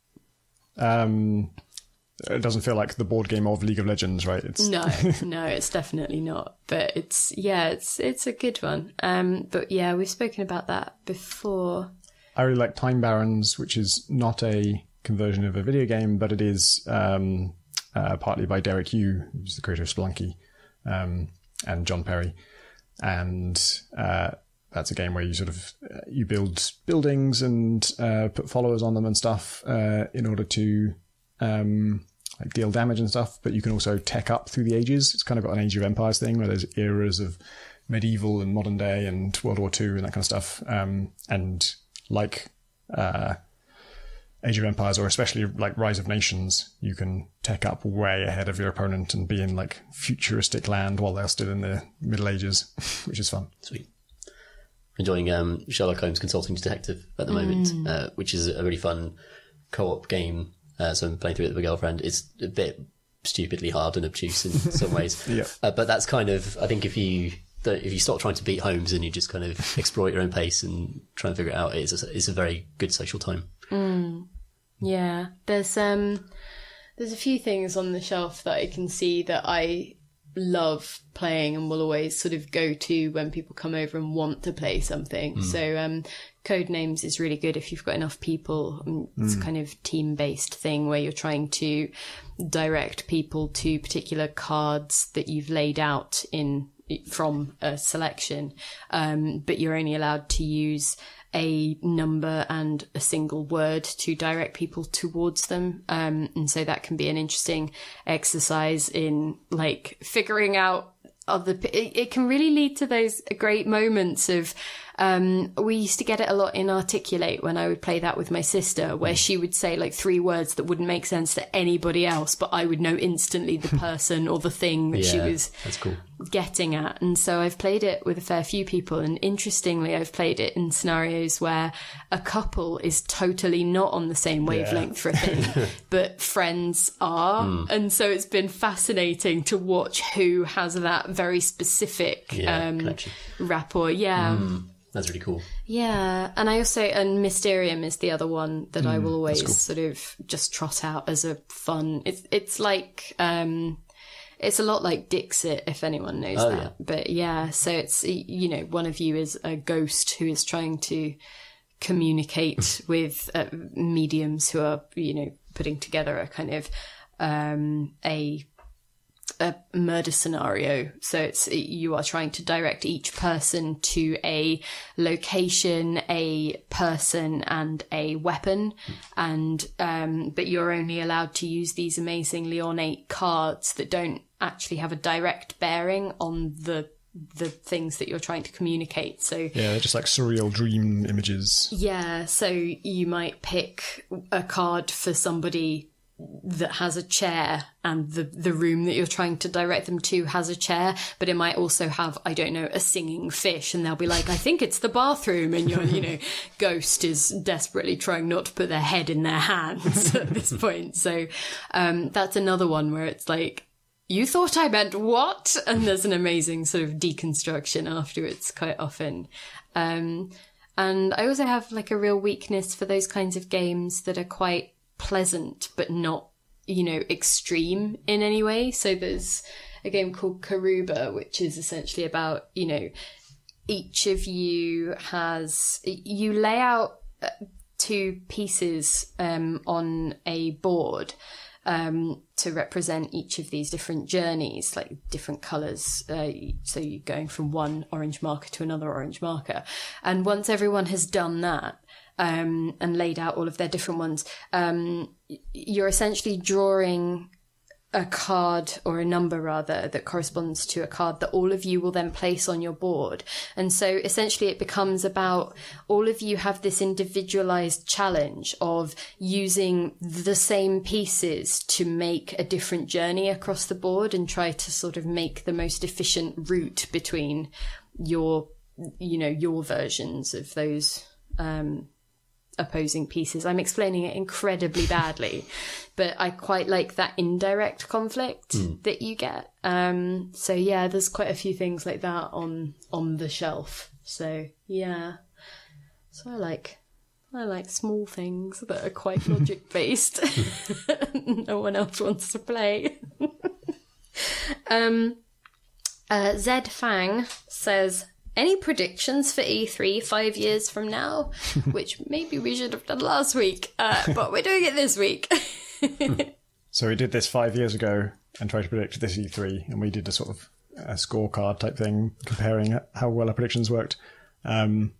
it doesn't feel like the board game of League of Legends, right? No, it's definitely not. But it's a good one. But yeah, we've spoken about that before. I really like Time Barons, which is not a conversion of a video game, but it is partly by Derek Yu, who's the creator of Spelunky. and John Perry. And that's a game where you sort of you build buildings and put followers on them and stuff in order to like deal damage and stuff. But you can also tech up through the ages. It's kind of got an Age of Empires thing where there's eras of medieval and modern day and World War II and that kind of stuff. And like Age of Empires, or especially like Rise of Nations, you can tech up way ahead of your opponent and be in like futuristic land while they're still in the Middle Ages, which is fun. Sweet. Enjoying Sherlock Holmes Consulting Detective at the moment, which is a really fun co-op game. So I'm playing through it with my girlfriend. It's a bit stupidly hard and obtuse in some ways. Yeah. But that's kind of, I think if you stop trying to beat Holmes and you just kind of explore at your own pace and try and figure it out, it's a very good social time. Yeah, there's a few things on the shelf that I can see that I love playing and will always sort of go to when people come over and want to play something. So Codenames is really good if you've got enough people. It's a kind of team-based thing where you're trying to direct people to particular cards that you've laid out from a selection, but you're only allowed to use a number and a single word to direct people towards them. And so that can be an interesting exercise in like figuring out it can really lead to those great moments of, we used to get it a lot in Articulate when I would play that with my sister, where she would say like 3 words that wouldn't make sense to anybody else, but I would know instantly the person or the thing that she was that's cool. getting at. And so I've played it with a fair few people, and interestingly I've played it in scenarios where a couple is totally not on the same wavelength for a thing, but friends are. And so it's been fascinating to watch who has that very specific rapport. That's really cool. Yeah, and Mysterium is the other one that I will always sort of just trot out as a fun. It's like it's a lot like Dixit, if anyone knows that. Yeah. But yeah, so it's, you know, one of you is a ghost who is trying to communicate with mediums who are, you know, putting together a kind of a murder scenario. So you are trying to direct each person to a location, a person, and a weapon, and but you're only allowed to use these amazingly ornate cards that don't actually have a direct bearing on the things that you're trying to communicate. So they're just like surreal dream images. Yeah, so you might pick a card for somebody that has a chair, and the room that you're trying to direct them to has a chair, but it might also have, I don't know, a singing fish, and they'll be like, I think it's the bathroom, and your, you know, ghost is desperately trying not to put their head in their hands at this point. So that's another one where it's like, you thought I meant what? And there's an amazing sort of deconstruction afterwards quite often. And I also have like a real weakness for those kinds of games that are quite pleasant but not, you know, extreme in any way. So there's a game called Karuba, which is essentially about, you know, each of you you lay out 2 pieces on a board to represent each of these different journeys, like different colours. So you're going from one orange marker to another orange marker. And once everyone has done that, and laid out all of their different ones, you're essentially drawing a card, or a number rather, that corresponds to a card that all of you will then place on your board. And so essentially it becomes about all of you have this individualized challenge of using the same pieces to make a different journey across the board and try to sort of make the most efficient route between your versions of those opposing pieces. I'm explaining it incredibly badly, but I quite like that indirect conflict that you get. So yeah, there's quite a few things like that on the shelf. So yeah, so I like small things that are quite logic based. No one else wants to play. Zed Fang says, any predictions for E3 5 years from now? Which maybe we should have done last week, but we're doing it this week. So we did this 5 years ago and tried to predict this E3, and we did a sort of a scorecard type thing, comparing how well our predictions worked. And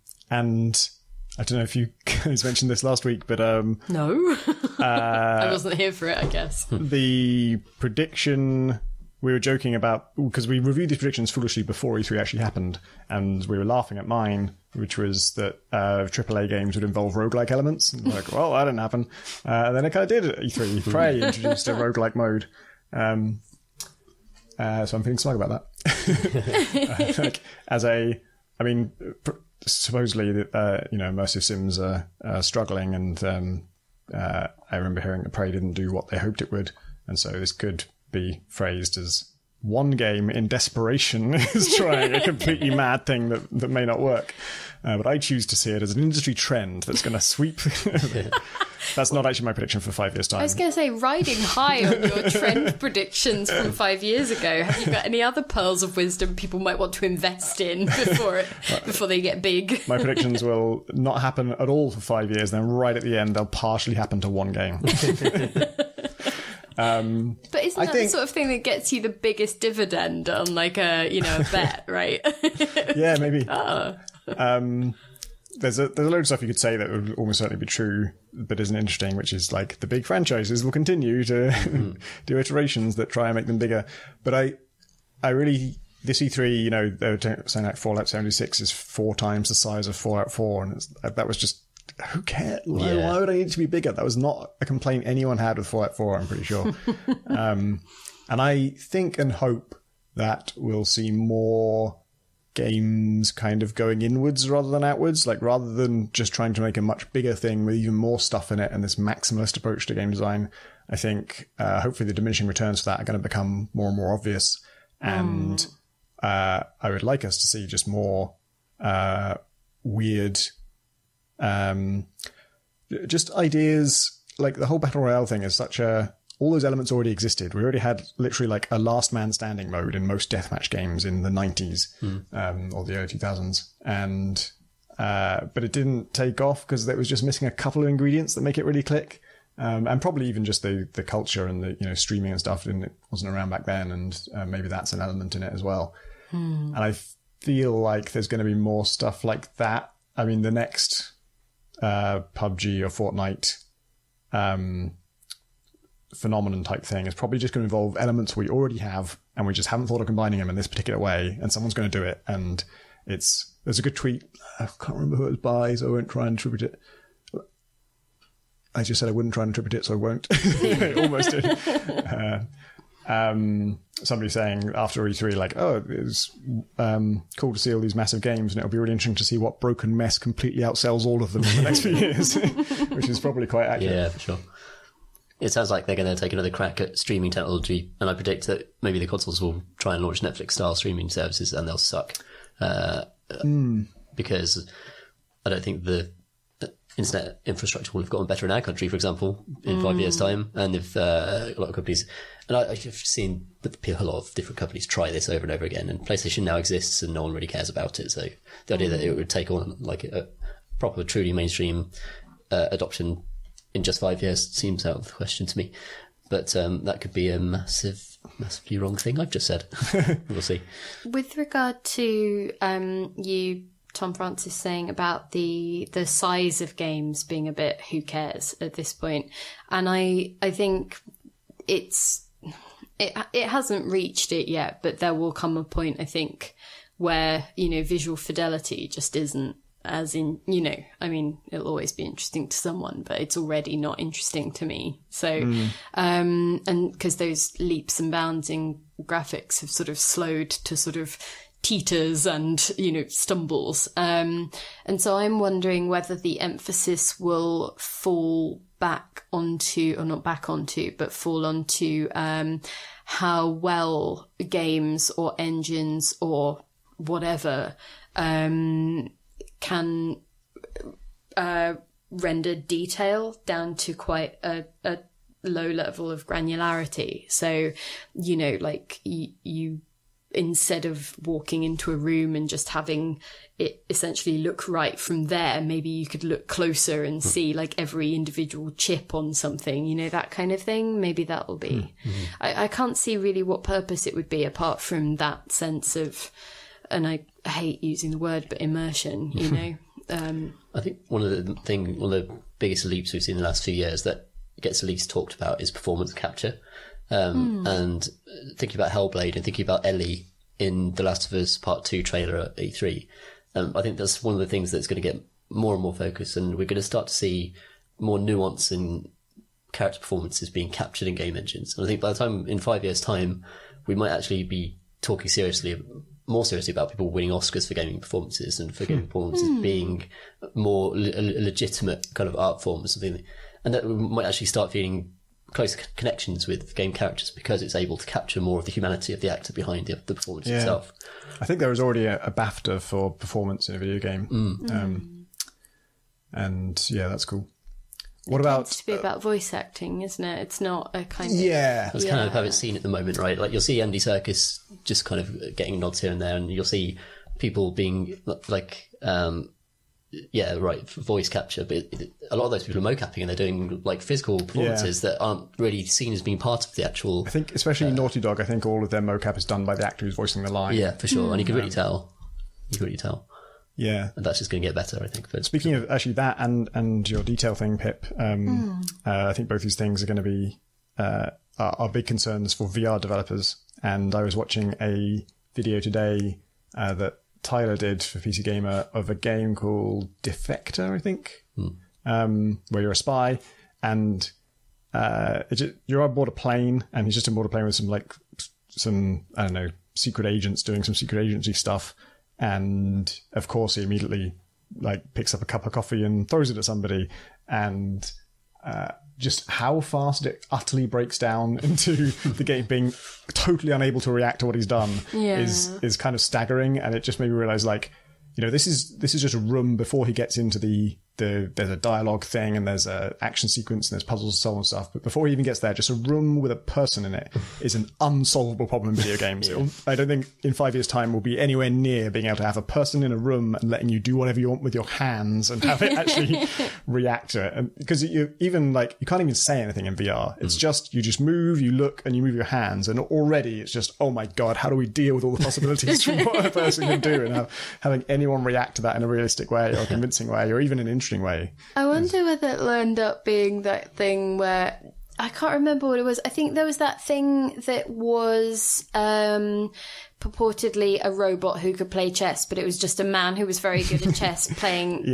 I don't know if you guys mentioned this last week, but No. I wasn't here for it, I guess. the prediction we were joking about, because we reviewed these predictions foolishly before E3 actually happened, and we were laughing at mine, which was that AAA games would involve roguelike elements. And we're like, well, that didn't happen. And then it kind of did at E3. Prey introduced a roguelike mode. So I'm feeling smug about that. Supposedly, immersive sims are struggling, and I remember hearing that Prey didn't do what they hoped it would, and so this could be phrased as one game in desperation is trying a completely mad thing that may not work. But I choose to see it as an industry trend that's going to sweep. That's not actually my prediction for 5 years' time. I was going to say, riding high on your trend predictions from 5 years ago, have you got any other pearls of wisdom people might want to invest in before they get big? My predictions will not happen at all for 5 years, then right at the end they'll partially happen to one game. But isn't that the sort of thing that gets you the biggest dividend on like a bet, right? Yeah, maybe. There's a load of stuff you could say that would almost certainly be true, but isn't interesting, which is like the big franchises will continue to do iterations that try and make them bigger. But I really, this E3, they were saying like Fallout 76 is 4 times the size of Fallout 4, and that was just, who cares? Why would I need it to be bigger? That was not a complaint anyone had with Fallout 4, I'm pretty sure. And I think and hope that we'll see more games kind of going inwards rather than outwards, like rather than just trying to make a much bigger thing with even more stuff in it and this maximalist approach to game design. I think hopefully the diminishing returns for that are going to become more and more obvious. And I would like us to see just more weird just ideas. Like the whole Battle Royale thing is all those elements already existed. We already had literally like a last man standing mode in most deathmatch games in the 90s or the early 2000s. And but it didn't take off because it was just missing a couple of ingredients that make it really click. And probably even just the culture and the streaming and stuff wasn't around back then, and maybe that's an element in it as well. And I feel like there's going to be more stuff like that. I mean, the next PUBG or Fortnite phenomenon type thing is probably just going to involve elements we already have, and we just haven't thought of combining them in this particular way, and someone's going to do it. And there's a good tweet, I can't remember who it was by, so I won't try and attribute it. I just said I wouldn't try and attribute it, so I won't. I almost did. Somebody saying after E3, like, it was cool to see all these massive games, and it'll be really interesting to see what broken mess completely outsells all of them in the next few years, which is probably quite accurate. Yeah, for sure. It sounds like they're going to take another crack at streaming technology, and I predict that maybe the consoles will try and launch Netflix-style streaming services, and they'll suck. Because I don't think the internet infrastructure will have gotten better in our country, for example, in 5 years' time. And if a lot of companies, and I've seen a lot of different companies try this over and over again, and PlayStation now exists and no one really cares about it. So the idea that it would take on like a proper, truly mainstream adoption in just 5 years seems out of the question to me. But that could be a massively wrong thing I've just said. We'll see. With regard to you, Tom Francis, saying about the size of games being a bit who cares at this point, and I think it hasn't reached it yet, but there will come a point, I think, where visual fidelity just isn't as in, I mean, it'll always be interesting to someone, but it's already not interesting to me. So, and because those leaps and bounds in graphics have sort of slowed to sort of teeters and, stumbles. And so I'm wondering whether the emphasis will fall back onto, or not back onto, but fall onto, how well games or engines or whatever, can render detail down to quite a low level of granularity. So, like you instead of walking into a room and just having it essentially look right from there, maybe you could look closer and see like every individual chip on something, you know, that kind of thing. Maybe that'll be, I can't see really what purpose it would be apart from that sense of, and I hate using the word, but immersion, you know. I think one of the biggest leaps we've seen in the last few years that gets the least talked about is performance capture. And thinking about Hellblade and thinking about Ellie in The Last of Us Part 2 trailer at E3, I think that's one of the things that's going to get more and more focus, and we're going to start to see more nuance in character performances being captured in game engines. And I think by the time, in 5 years' time, we might actually be talking more seriously about people winning Oscars for gaming performances and for gaming performances being more a legitimate kind of art form or something. And that we might actually start feeling close connections with game characters because it's able to capture more of the humanity of the actor behind the performance itself. I think there was already a BAFTA for performance in a video game. And yeah, that's cool. What about... It tends to be about voice acting, isn't it? It's not a kind of... Yeah. That's kind of how it's seen at the moment, right? Like, you'll see Andy Serkis just kind of getting nods here and there, and you'll see people being like... voice capture, but a lot of those people are mocapping and they're doing like physical performances that aren't really seen as being part of the actual... I think, especially Naughty Dog, I think all of their mocap is done by the actor who's voicing the line. Yeah, for sure. And you can really tell. Yeah. And that's just going to get better, I think. Speaking of actually that and your detail thing, Pip, I think both these things are going to be are big concerns for VR developers. And I was watching a video today that Tyler did for PC Gamer of a game called Defector, I think, where you're a spy and you're aboard a plane, and he's just aboard a plane with some I don't know, secret agents doing some secret agency stuff. And of course, he immediately like picks up a cup of coffee and throws it at somebody, and just how fast it utterly breaks down into the game being totally unable to react to what he's done is kind of staggering. And it just made me realize, like, you know, this is just a room before he gets into there's a dialogue thing and there's a action sequence and there's puzzles and so on and stuff. But before he even gets there, just a room with a person in it is an unsolvable problem in video games. I don't think in 5 years' time we'll be anywhere near being able to have a person in a room and letting you do whatever you want with your hands and have it actually react to it. And because you can't even say anything in VR. It's just, you just move, you look, and you move your hands. And already it's just, oh my God, how do we deal with all the possibilities from what a person can do, and having anyone react to that in a realistic way or a convincing way or even an interesting way. I wonder whether it'll end up being that thing where, I can't remember what it was. I think there was that thing that was purportedly a robot who could play chess, but it was just a man who was very good at chess playing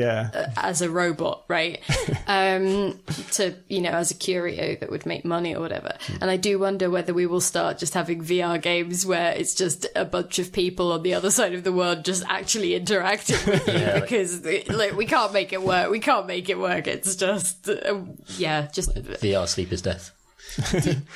as a robot, right? To, you know, as a curio that would make money or whatever. And I do wonder whether we will start just having VR games where it's just a bunch of people on the other side of the world just actually interacting with you because like, we can't make it work. It's just, just... VR sleep is death.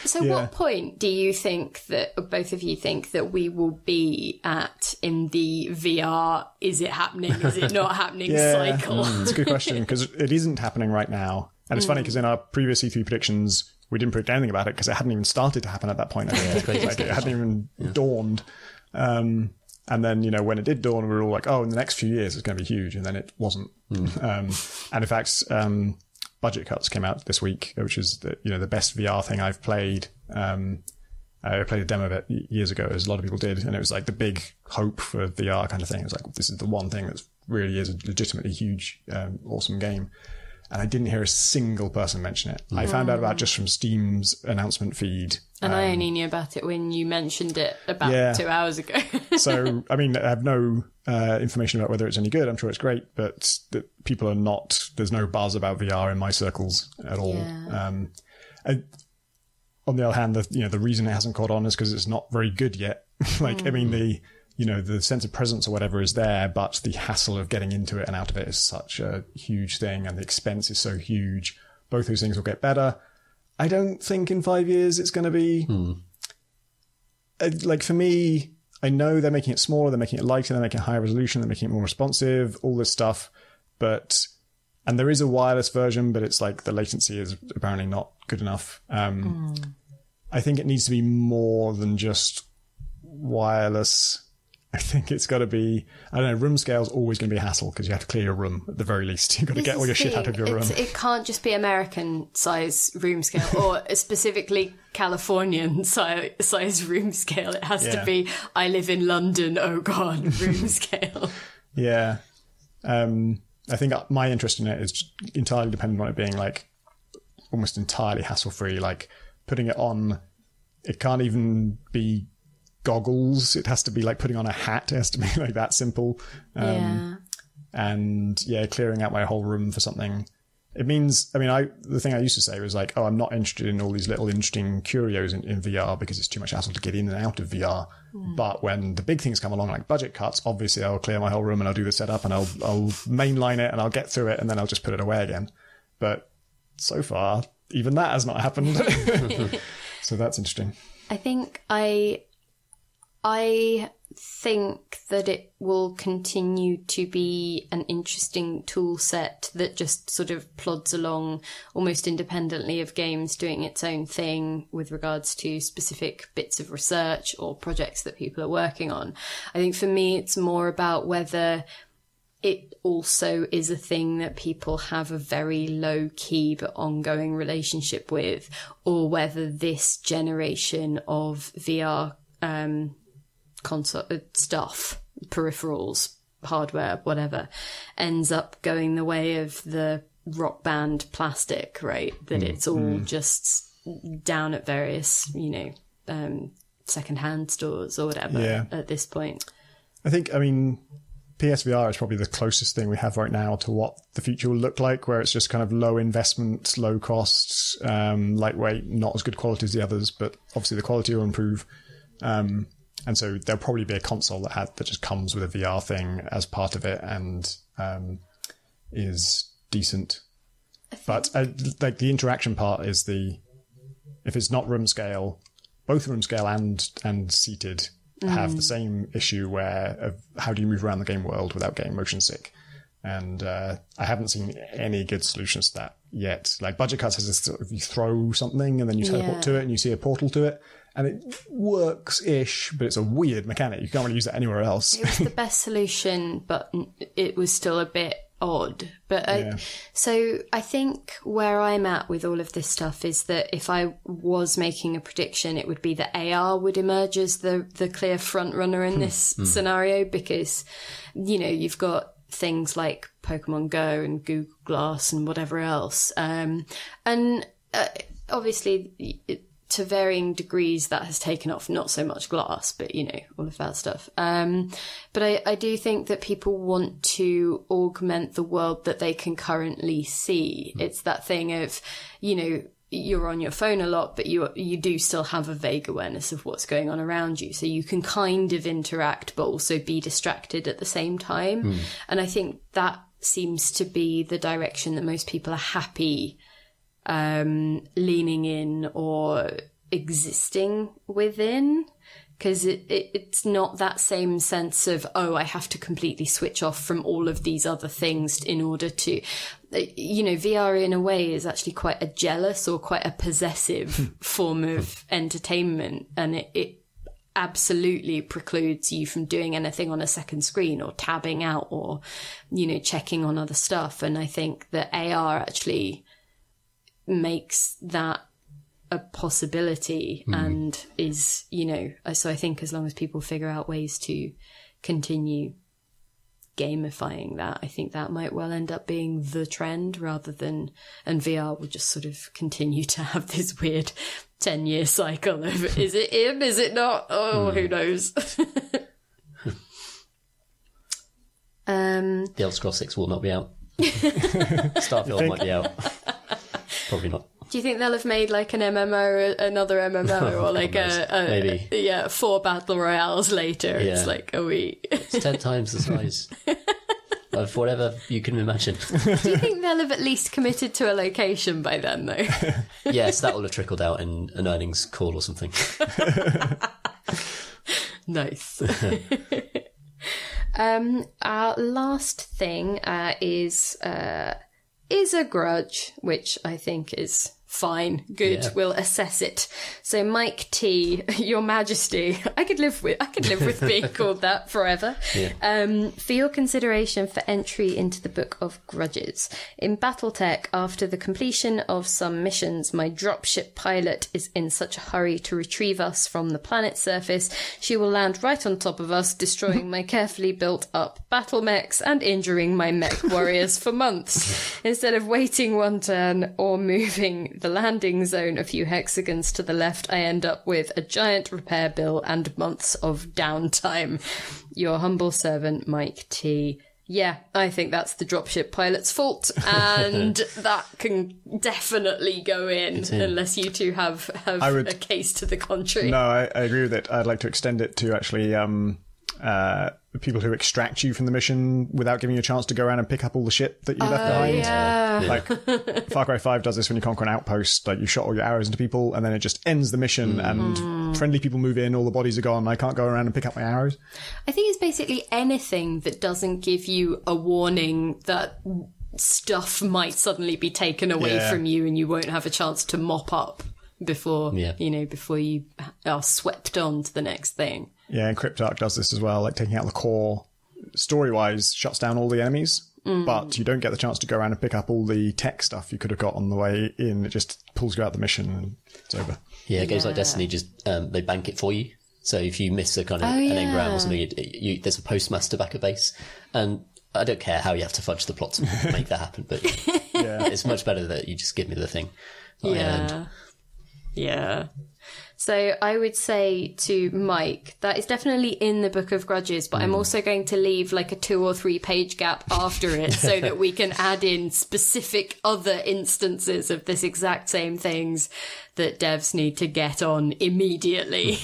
So what point do you think that, or both of you think, that we will be at in the VR, is it happening, is it not happening cycle? It's a good question, because it isn't happening right now. And it's funny, because in our previous E3 predictions, we didn't predict anything about it because it hadn't even started to happen at that point. It hadn't even dawned. And then, you know, when it did dawn, we were all like, oh, in the next few years, it's going to be huge. And then it wasn't. And in fact... budget cuts came out this week, which is the best VR thing I've played. I played a demo of it years ago, as a lot of people did, and it was like the big hope for VR kind of thing. It was like, this is the one thing that really is a legitimately huge, awesome game. And I didn't hear a single person mention it. I found out about it just from Steam's announcement feed. And I only knew about it when you mentioned it about 2 hours ago. So, I mean, I have no information about whether it's any good. I'm sure it's great, but people are not, there's no buzz about VR in my circles at all. On the other hand, the reason it hasn't caught on is because it's not very good yet. I mean, the sense of presence or whatever is there, but the hassle of getting into it and out of it is such a huge thing, and the expense is so huge. Both those things will get better. I don't think in 5 years it's going to be... like, for me, I know they're making it smaller, they're making it lighter, they're making it higher resolution, they're making it more responsive, all this stuff. And there is a wireless version, but it's like the latency is apparently not good enough. I think it needs to be more than just wireless. I think it's got to be, I don't know, room scale is always going to be a hassle because you have to clear your room at the very least. You've got to get all your shit out of your room. It can't just be American size room scale or specifically Californian size room scale. It has to be, I live in London, oh God, room scale. Yeah. I think my interest in it is entirely dependent on it being like almost entirely hassle-free, like putting it on, it can't even be goggles, it has to be like putting on a hat, it has to be like that simple. And clearing out my whole room for something. It means, the thing I used to say was like, oh, I'm not interested in all these little interesting curios in VR because it's too much hassle to get in and out of VR. But when the big things come along, like budget cuts, obviously I'll clear my whole room and I'll do the setup and I'll mainline it and I'll get through it and then I'll just put it away again. But so far, even that has not happened. So that's interesting. I think I think that it will continue to be an interesting tool set that just sort of plods along almost independently of games doing its own thing with regards to specific bits of research or projects that people are working on. I think for me, it's more about whether it also is a thing that people have a very low key but ongoing relationship with, or whether this generation of VR console stuff, peripherals, hardware, whatever, ends up going the way of the Rock Band plastic, right? That it's all just down at various, second-hand stores or whatever at this point. I think, PSVR is probably the closest thing we have right now to what the future will look like, where it's just kind of low investment, low costs, lightweight, not as good quality as the others, but obviously the quality will improve. And so there'll probably be a console that just comes with a VR thing as part of it and is decent. But like the interaction part is if it's not room scale, both room scale and seated have the same issue where how do you move around the game world without getting motion sick? And I haven't seen any good solutions to that yet. Like Budget Cuts has this sort of, you throw something and then you teleport to it and you see a portal to it. And it works-ish, but it's a weird mechanic. You can't really use that anywhere else. It was the best solution, but it was still a bit odd. But so I think where I'm at with all of this stuff is that if I was making a prediction, it would be that AR would emerge as the clear front runner in this scenario, because, you've got things like Pokemon Go and Google Glass and whatever else. Obviously, to varying degrees that has taken off, not so much glass, but all of that stuff. But I do think that people want to augment the world that they can currently see. It's that thing of, you're on your phone a lot, but you do still have a vague awareness of what's going on around you. So you can kind of interact, but also be distracted at the same time. And I think that seems to be the direction that most people are happy leaning in or existing within, because it's not that same sense of, oh, I have to completely switch off from all of these other things in order to, VR in a way is actually quite a jealous or quite a possessive form of entertainment, and it absolutely precludes you from doing anything on a second screen or tabbing out or, checking on other stuff. And I think that AR actually makes that a possibility and is, so I think as long as people figure out ways to continue gamifying that, I think that might well end up being the trend rather than, and VR will just sort of continue to have this weird 10-year cycle of, is it in, is it not? Oh, who knows? The Elder Scrolls 6 will not be out. Starfield might be out. Probably not. Do you think they'll have made like an MMO, another MMO, or like maybe 4 battle royales later? Yeah. It's like, it's 10 times the size of whatever you can imagine. Do you think they'll have at least committed to a location by then, though? Yes, that will have trickled out in an earnings call or something. Nice. Our last thing is a grudge, which I think is Fine, good. Yeah. We'll assess it. So, Mike T, Your Majesty, I could live with being called that forever. Yeah. For your consideration for entry into the Book of Grudges. In BattleTech, after the completion of some missions, my dropship pilot is in such a hurry to retrieve us from the planet's surface, she will land right on top of us, destroying my carefully built up battle mechs and injuring my mech warriors for months. Instead of waiting one turn or moving the landing zone a few hexagons to the left, I end up with a giant repair bill and months of downtime. Your humble servant, Mike T. Yeah, I think that's the dropship pilot's fault, and that can definitely go in unless you two have a case to the contrary. No, I agree with it. I'd like to extend it to actually people who extract you from the mission without giving you a chance to go around and pick up all the shit that you left behind. Yeah. Like Far Cry 5 does this when you conquer an outpost. Like you shot all your arrows into people and then it just ends the mission and friendly people move in, all the bodies are gone. I can't go around and pick up my arrows. I think it's basically anything that doesn't give you a warning that stuff might suddenly be taken away from you and you won't have a chance to mop up before you are swept on to the next thing. Yeah, and Cryptark does this as well, like taking out the core, story-wise, shuts down all the enemies, but you don't get the chance to go around and pick up all the tech stuff you could have got on the way in. It just pulls you out the mission and it's over. Yeah, games like Destiny just, they bank it for you. So if you miss a kind of an engram or something, there's a postmaster back at base. And I don't care how you have to fudge the plot to make that happen, but it's much better that you just give me the thing. Yeah. So I would say to Mike, that is definitely in the Book of Grudges, but I'm also going to leave like a 2 or 3 page gap after it so that we can add in specific other instances of this exact same things that devs need to get on immediately.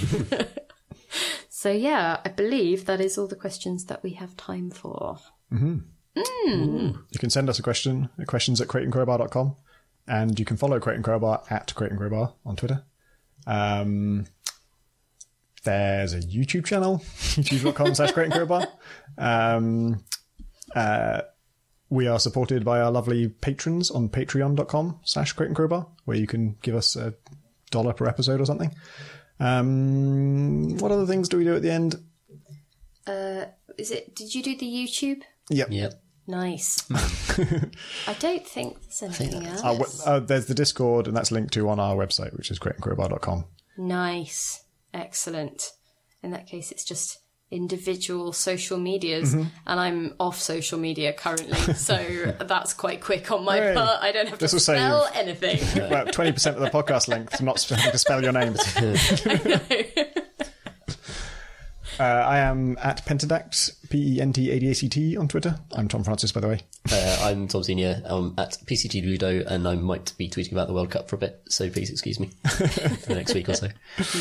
So yeah, I believe that is all the questions that we have time for. You can send us a question at questions@crateandcrowbar.com, and you can follow Crate and Crowbar at Crate and Crowbar on Twitter. There's a YouTube channel, youtube.com/Crate and Crowbar. We are supported by our lovely patrons on patreon.com/Crate and Crowbar, where you can give us $1 per episode or something. What other things do we do at the end? Did you do the YouTube? Yep. Nice. I don't think there's anything else. There's the Discord, and that's linked to on our website, which is crateandcrowbar.com. Nice. Excellent. In that case, it's just individual social medias, and I'm off social media currently, so that's quite quick on my part. I don't have to spell anything. Well, 20% of the podcast length, not having to spell your name. I know. I am at Pentadact, PENTADACT on Twitter. I'm Tom Francis, by the way. I'm Tom Senior. I'm at PCG Ludo, and I might be tweeting about the World Cup for a bit, so please excuse me for the next week or so.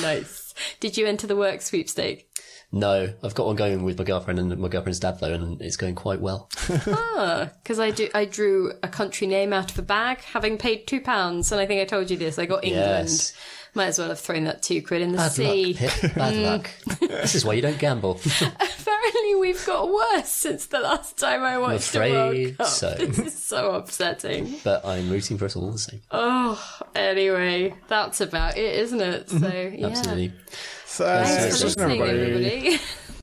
Nice. Did you enter the work sweepstake? No, I've got one going with my girlfriend and my girlfriend's dad, though, and it's going quite well. Because I drew a country name out of a bag, having paid £2, and I think I told you this. I got England. Yes. Might as well have thrown that 2 quid in the Bad sea. luck, Pip. Bad luck. This is why you don't gamble. Apparently we've got worse since the last time I watched the World Cup. So. This is so upsetting. But I'm rooting for us all the same. Oh, anyway, that's about it, isn't it? So, yeah. Absolutely. Thanks for listening, everybody.